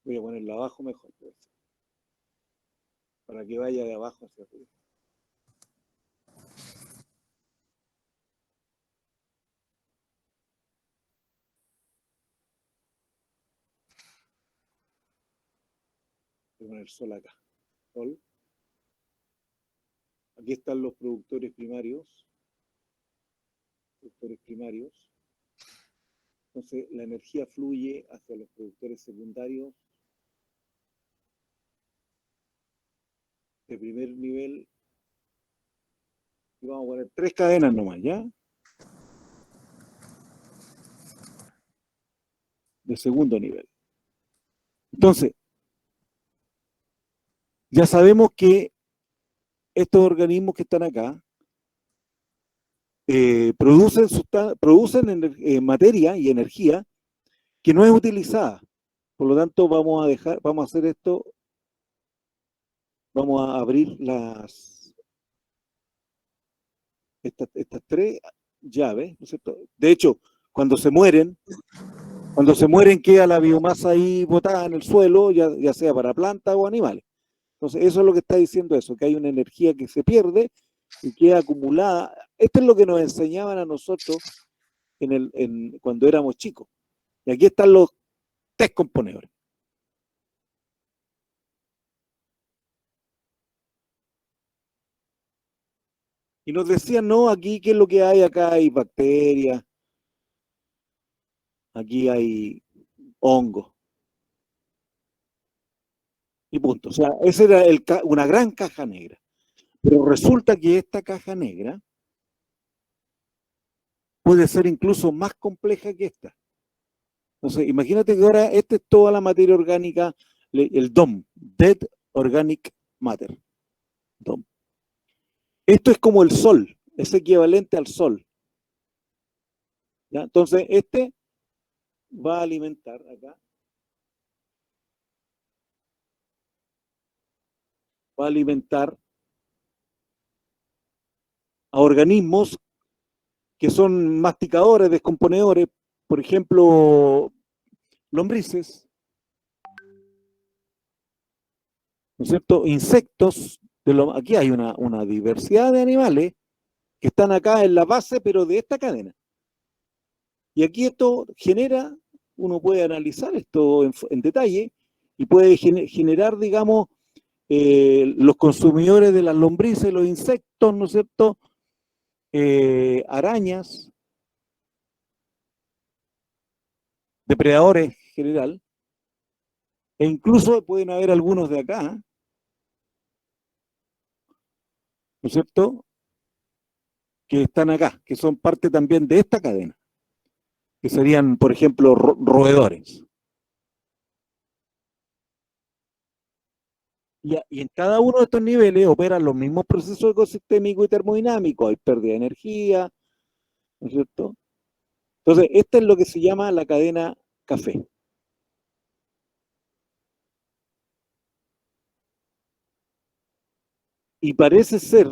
Voy a ponerla abajo mejor, pues, para que vaya de abajo hacia arriba. Voy a poner sol acá. Sol. Aquí están los productores primarios. Productores primarios. Entonces, la energía fluye hacia los productores secundarios de primer nivel. Y vamos a poner 3 cadenas nomás, ¿ya? De segundo nivel. Entonces, ya sabemos que estos organismos que están acá producen materia y energía que no es utilizada. Por lo tanto, vamos a hacer esto, vamos a abrir estas 3 llaves, ¿no es cierto? De hecho, cuando se mueren queda la biomasa ahí botada en el suelo, ya sea para plantas o animales. Entonces, eso es lo que está diciendo eso, que hay una energía que se pierde y queda acumulada. Esto es lo que nos enseñaban a nosotros cuando éramos chicos. Y aquí están los test componedores. Y nos decían, no, aquí, ¿qué es lo que hay? Acá hay bacterias, aquí hay hongos. Y punto. O sea, esa era una gran caja negra. Pero resulta que esta caja negra puede ser incluso más compleja que esta. Entonces, imagínate que ahora esta es toda la materia orgánica, el DOM, Dead Organic Matter. DOM. Esto es como el Sol, es equivalente al Sol. ¿Ya? Entonces, este va a alimentar acá. Va a alimentar a organismos que son masticadores, descomponedores, por ejemplo, lombrices, ¿no es cierto? Insectos, aquí hay una diversidad de animales que están acá en la base, pero de esta cadena. Y aquí esto genera, uno puede analizar esto en detalle y puede generar, digamos, los consumidores de las lombrices, los insectos, ¿no es cierto? Arañas, depredadores en general, e incluso pueden haber algunos de acá, ¿no es cierto?, que están acá, que son parte también de esta cadena, que serían, por ejemplo, roedores. Y en cada uno de estos niveles operan los mismos procesos ecosistémicos y termodinámicos, hay pérdida de energía, ¿no es cierto? Entonces, esta es lo que se llama la cadena café. Y parece ser,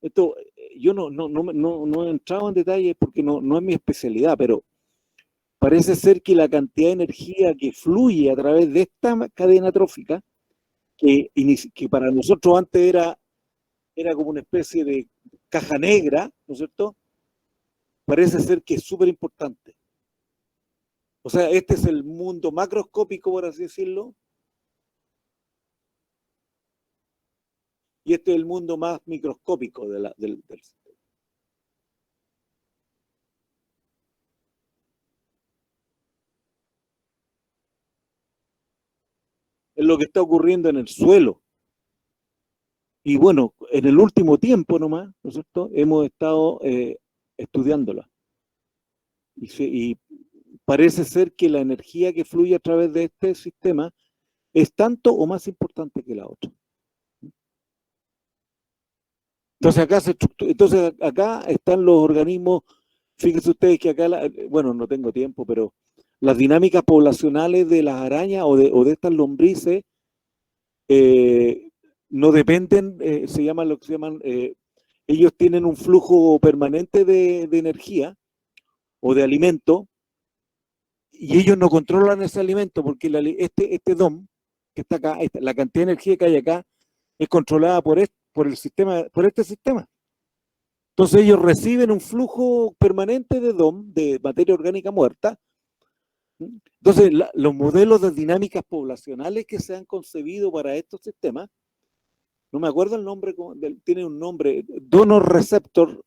esto yo no he entrado en detalles porque no es mi especialidad, pero parece ser que la cantidad de energía que fluye a través de esta cadena trófica, que para nosotros antes era como una especie de caja negra, ¿no es cierto?, parece ser que es súper importante. O sea, este es el mundo macroscópico, por así decirlo, y este es el mundo más microscópico del sistema. Es lo que está ocurriendo en el suelo. Y bueno, en el último tiempo nomás, ¿no es cierto?, hemos estado estudiándola. Y parece ser que la energía que fluye a través de este sistema es tanto o más importante que la otra. Entonces acá están los organismos, fíjense ustedes que acá, bueno, no tengo tiempo, pero las dinámicas poblacionales de las arañas o de estas lombrices no dependen, se llaman lo que se llaman, ellos tienen un flujo permanente de energía o de alimento, y ellos no controlan ese alimento porque este DOM que está acá, la cantidad de energía que hay acá es controlada por este sistema. Entonces ellos reciben un flujo permanente de DOM, de materia orgánica muerta, Entonces, los modelos de dinámicas poblacionales que se han concebido para estos sistemas, no me acuerdo el nombre, tiene un nombre, donor receptor,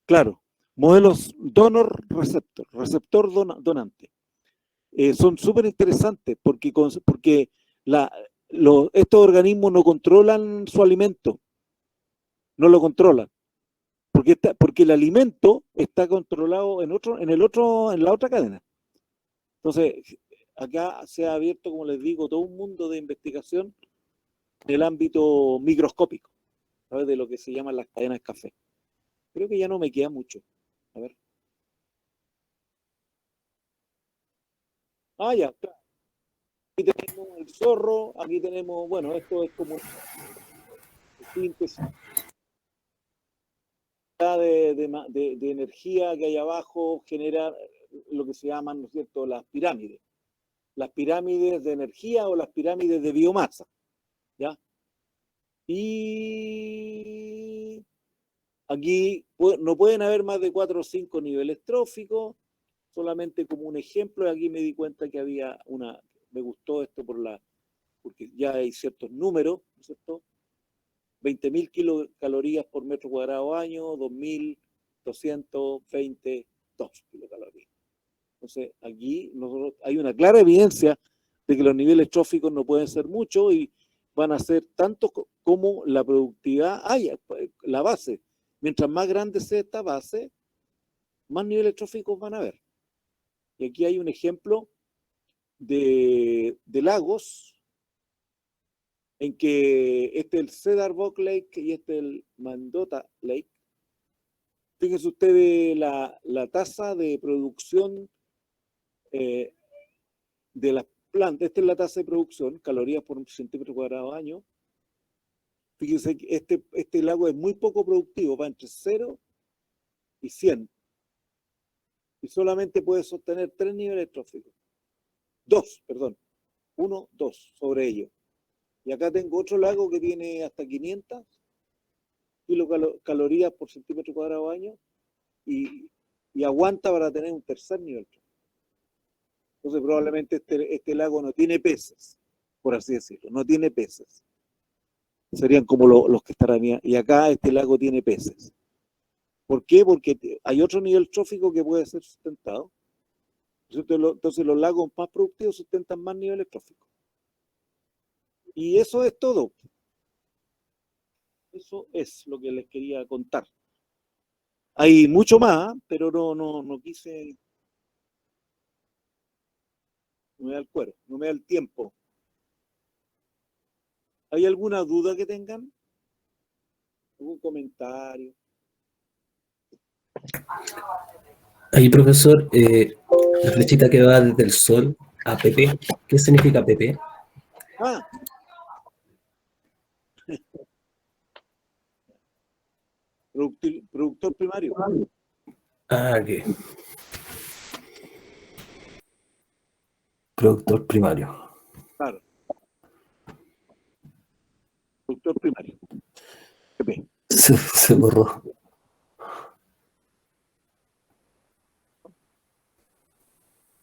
claro, modelos donor receptor, receptor donante. Son súper interesantes porque estos organismos no controlan su alimento, no lo controlan, porque el alimento está controlado en la otra cadena. Entonces, acá se ha abierto, como les digo, todo un mundo de investigación en el ámbito microscópico, ¿sabes? De lo que se llaman las cadenas café. Creo que ya no me queda mucho. A ver. Ah, ya, claro. Aquí tenemos el zorro, aquí tenemos, bueno, esto es como síntesis de energía que hay abajo, genera lo que se llaman, ¿no es cierto?, las pirámides de energía o las pirámides de biomasa, ¿ya? Y aquí no pueden haber más de 4 o 5 niveles tróficos, solamente como un ejemplo, y aquí me di cuenta que había me gustó esto porque ya hay ciertos números, ¿no es cierto? 20.000 kilocalorías por metro cuadrado año, 2.222 kilocalorías. Entonces, aquí hay una clara evidencia de que los niveles tróficos no pueden ser muchos y van a ser tanto como la productividad haya, la base. Mientras más grande sea esta base, más niveles tróficos van a haber. Y aquí hay un ejemplo de lagos en que este es el Cedar Box Lake y este es el Mendota Lake. Fíjense ustedes la tasa de producción de las plantas. Esta es la tasa de producción, calorías por centímetro cuadrado año. Fíjense que este lago es muy poco productivo, va entre 0 y 100. Y solamente puede sostener 3 niveles tróficos. 2, perdón. 1, 2 sobre ellos. Y acá tengo otro lago que tiene hasta 500 kilocalorías por centímetro cuadrado año y aguanta para tener un tercer nivel. Entonces probablemente este lago no tiene peces, por así decirlo, no tiene peces. Serían como los que estarán ahí. Y acá este lago tiene peces. ¿Por qué? Porque hay otro nivel trófico que puede ser sustentado. Entonces los lagos más productivos sustentan más niveles tróficos. Y eso es todo. Eso es lo que les quería contar. Hay mucho más, pero no quise. No me da el cuero, no me da el tiempo. ¿Hay alguna duda que tengan? ¿Algún comentario? Ahí, profesor, la flechita que va desde el sol a PP, ¿qué significa PP? Ah. Productor primario. Ah, ¿qué? Productor primario. Claro. Productor primario. PP. Se borró.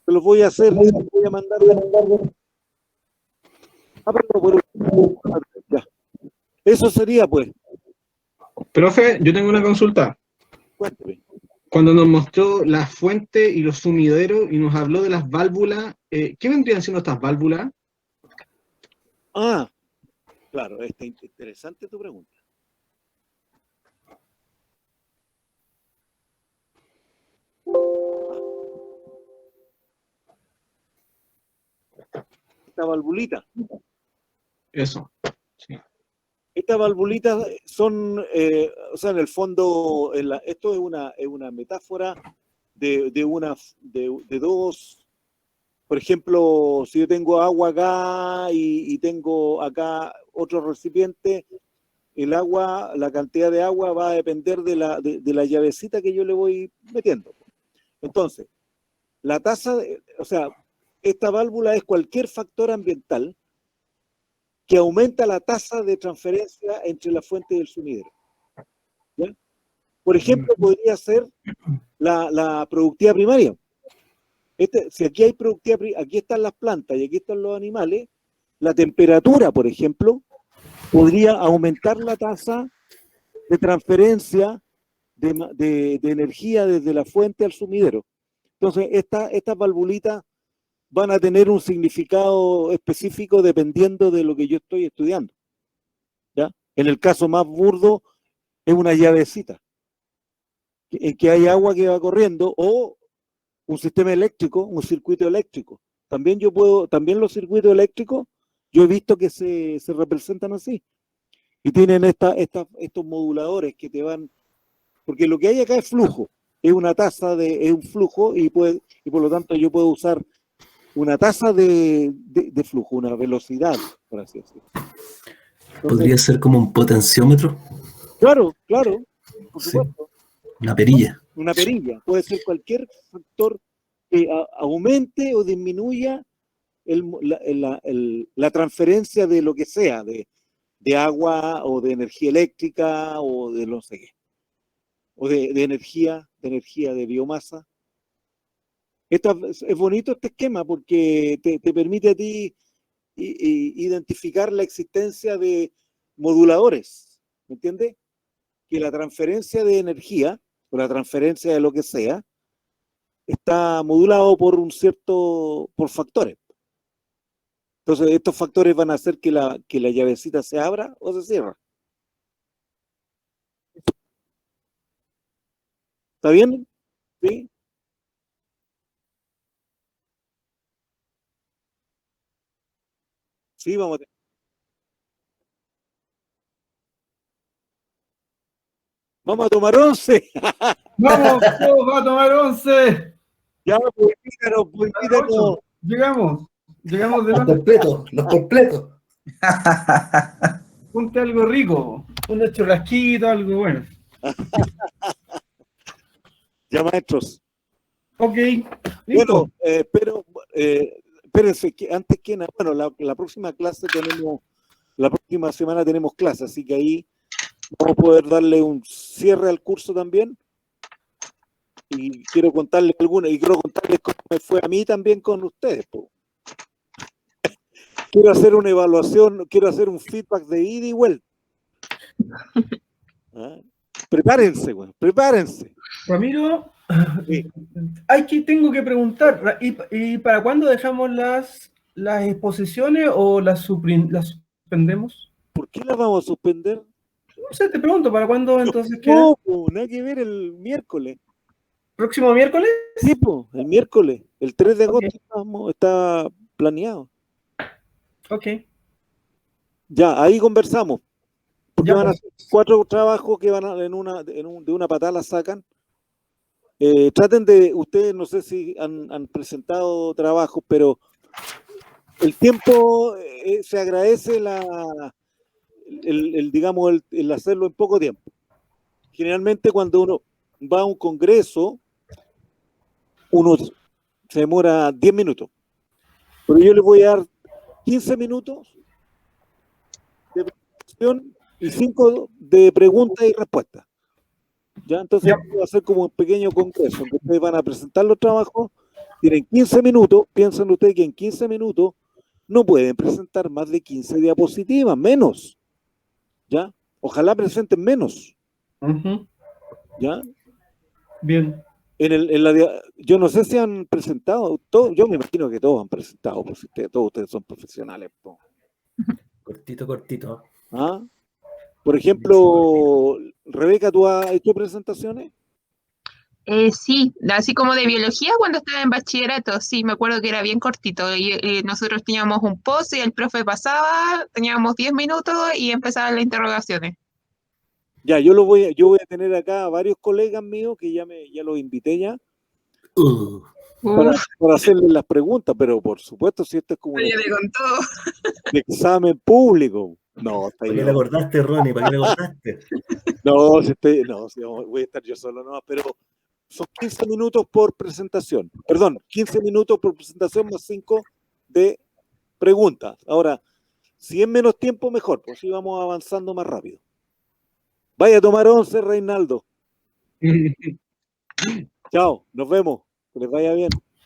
Se los voy a hacer, voy a mandar. Ya. Eso sería, pues. Profe, yo tengo una consulta. Cuénteme. Cuando nos mostró la fuente y los sumideros y nos habló de las válvulas, ¿qué vendrían siendo estas válvulas? Ah, claro, interesante tu pregunta. Esta valvulita. Eso. Sí. Estas valvulitas son, o sea, en el fondo, esto es una metáfora de dos. Por ejemplo, si yo tengo agua acá y tengo acá otro recipiente, el agua, la cantidad de agua va a depender de la llavecita que yo le voy metiendo. Entonces, la tasa, o sea, esta válvula es cualquier factor ambiental que aumenta la tasa de transferencia entre la fuente y el sumidero. ¿Ya? Por ejemplo, podría ser la productividad primaria. Si aquí hay productividad, aquí están las plantas y aquí están los animales, la temperatura, por ejemplo, podría aumentar la tasa de transferencia de energía desde la fuente al sumidero. Entonces, estas valvulitas van a tener un significado específico dependiendo de lo que yo estoy estudiando. ¿Ya? En el caso más burdo, es una llavecita, en que hay agua que va corriendo, o un sistema eléctrico, un circuito eléctrico. También los circuitos eléctricos, yo he visto que se representan así. Y tienen estos moduladores que te van, porque lo que hay acá es flujo, es un flujo, y por lo tanto yo puedo usar una tasa de flujo, una velocidad, por así decirlo. Entonces, ¿Podría ser como un potenciómetro? claro, por Sí. supuesto. Una perilla. Una perilla, puede ser cualquier factor que aumente o disminuya la transferencia de lo que sea, de agua o de energía eléctrica o de no sé qué, o de energía de biomasa. Es bonito este esquema porque te permite a ti identificar la existencia de moduladores, ¿me entiendes? Que la transferencia de energía o la transferencia de lo que sea está modulado por factores. Entonces, estos factores van a hacer que la llavecita se abra o se cierra. ¿Está bien? ¿Sí? Sí, vamos a tomar 11. ¡Vamos! ¡Todos va a tomar 11! Ya, pues invítanos. Llegamos de Los más. completos. Ponte algo rico, unos churrasquitos, algo bueno. Ya, maestros. Ok, Bueno, listo. pero espérense, que antes que nada, bueno, la próxima semana tenemos clase, así que ahí vamos a poder darle un cierre al curso también. Y quiero contarles cómo me fue a mí también con ustedes, po. Quiero hacer una evaluación, quiero hacer un feedback de ida y vuelta. ¿Ah? Prepárense, güey, prepárense. Ramiro, Sí. tengo que preguntar, ¿y para cuándo dejamos las exposiciones o las suspendemos? ¿Por qué la vamos a suspender? No sé, te pregunto, ¿para cuándo entonces queda? No, po, nada que ver el miércoles. ¿Próximo miércoles? Sí, po, el miércoles, el 3 de agosto Ok. está planeado. Ok. Ya, ahí conversamos. Porque Ya, van a pues. ser 4 trabajos que van de una patada la sacan. Traten de, ustedes no sé si han presentado trabajos, pero el tiempo se agradece digamos, el hacerlo en poco tiempo. Generalmente cuando uno va a un congreso, uno se demora 10 minutos. Pero yo les voy a dar 15 minutos de presentación y 5 de preguntas y respuestas. ¿Ya? Entonces va a ser como un pequeño congreso, en que ustedes van a presentar los trabajos, tienen 15 minutos, piensen ustedes que en 15 minutos no pueden presentar más de 15 diapositivas, menos. ¿Ya? Ojalá presenten menos. Ujú. ¿Ya? Bien. Yo no sé si han presentado, yo me imagino que todos han presentado, pues todos ustedes son profesionales. Po. Cortito. ¿Ah? Por ejemplo, Rebeca, ¿tú has hecho presentaciones? Sí, así como de biología cuando estaba en bachillerato, sí, me acuerdo que era bien cortito y nosotros teníamos un post y el profe pasaba, teníamos 10 minutos y empezaban las interrogaciones. Ya, yo voy a tener acá a varios colegas míos que ya los invité ya para hacerles las preguntas, pero por supuesto si esto es como un Oye, le contó. examen público. No, está ¿Para qué ahí. le acordaste, Ronnie? ¿Para qué le acordaste? No, si voy a estar yo solo, no, pero son 15 minutos por presentación. Perdón, 15 minutos por presentación más 5 de preguntas. Ahora, si es menos tiempo, mejor, pues así vamos avanzando más rápido. Vaya a tomar 11, Reinaldo. Chao, nos vemos. Que les vaya bien.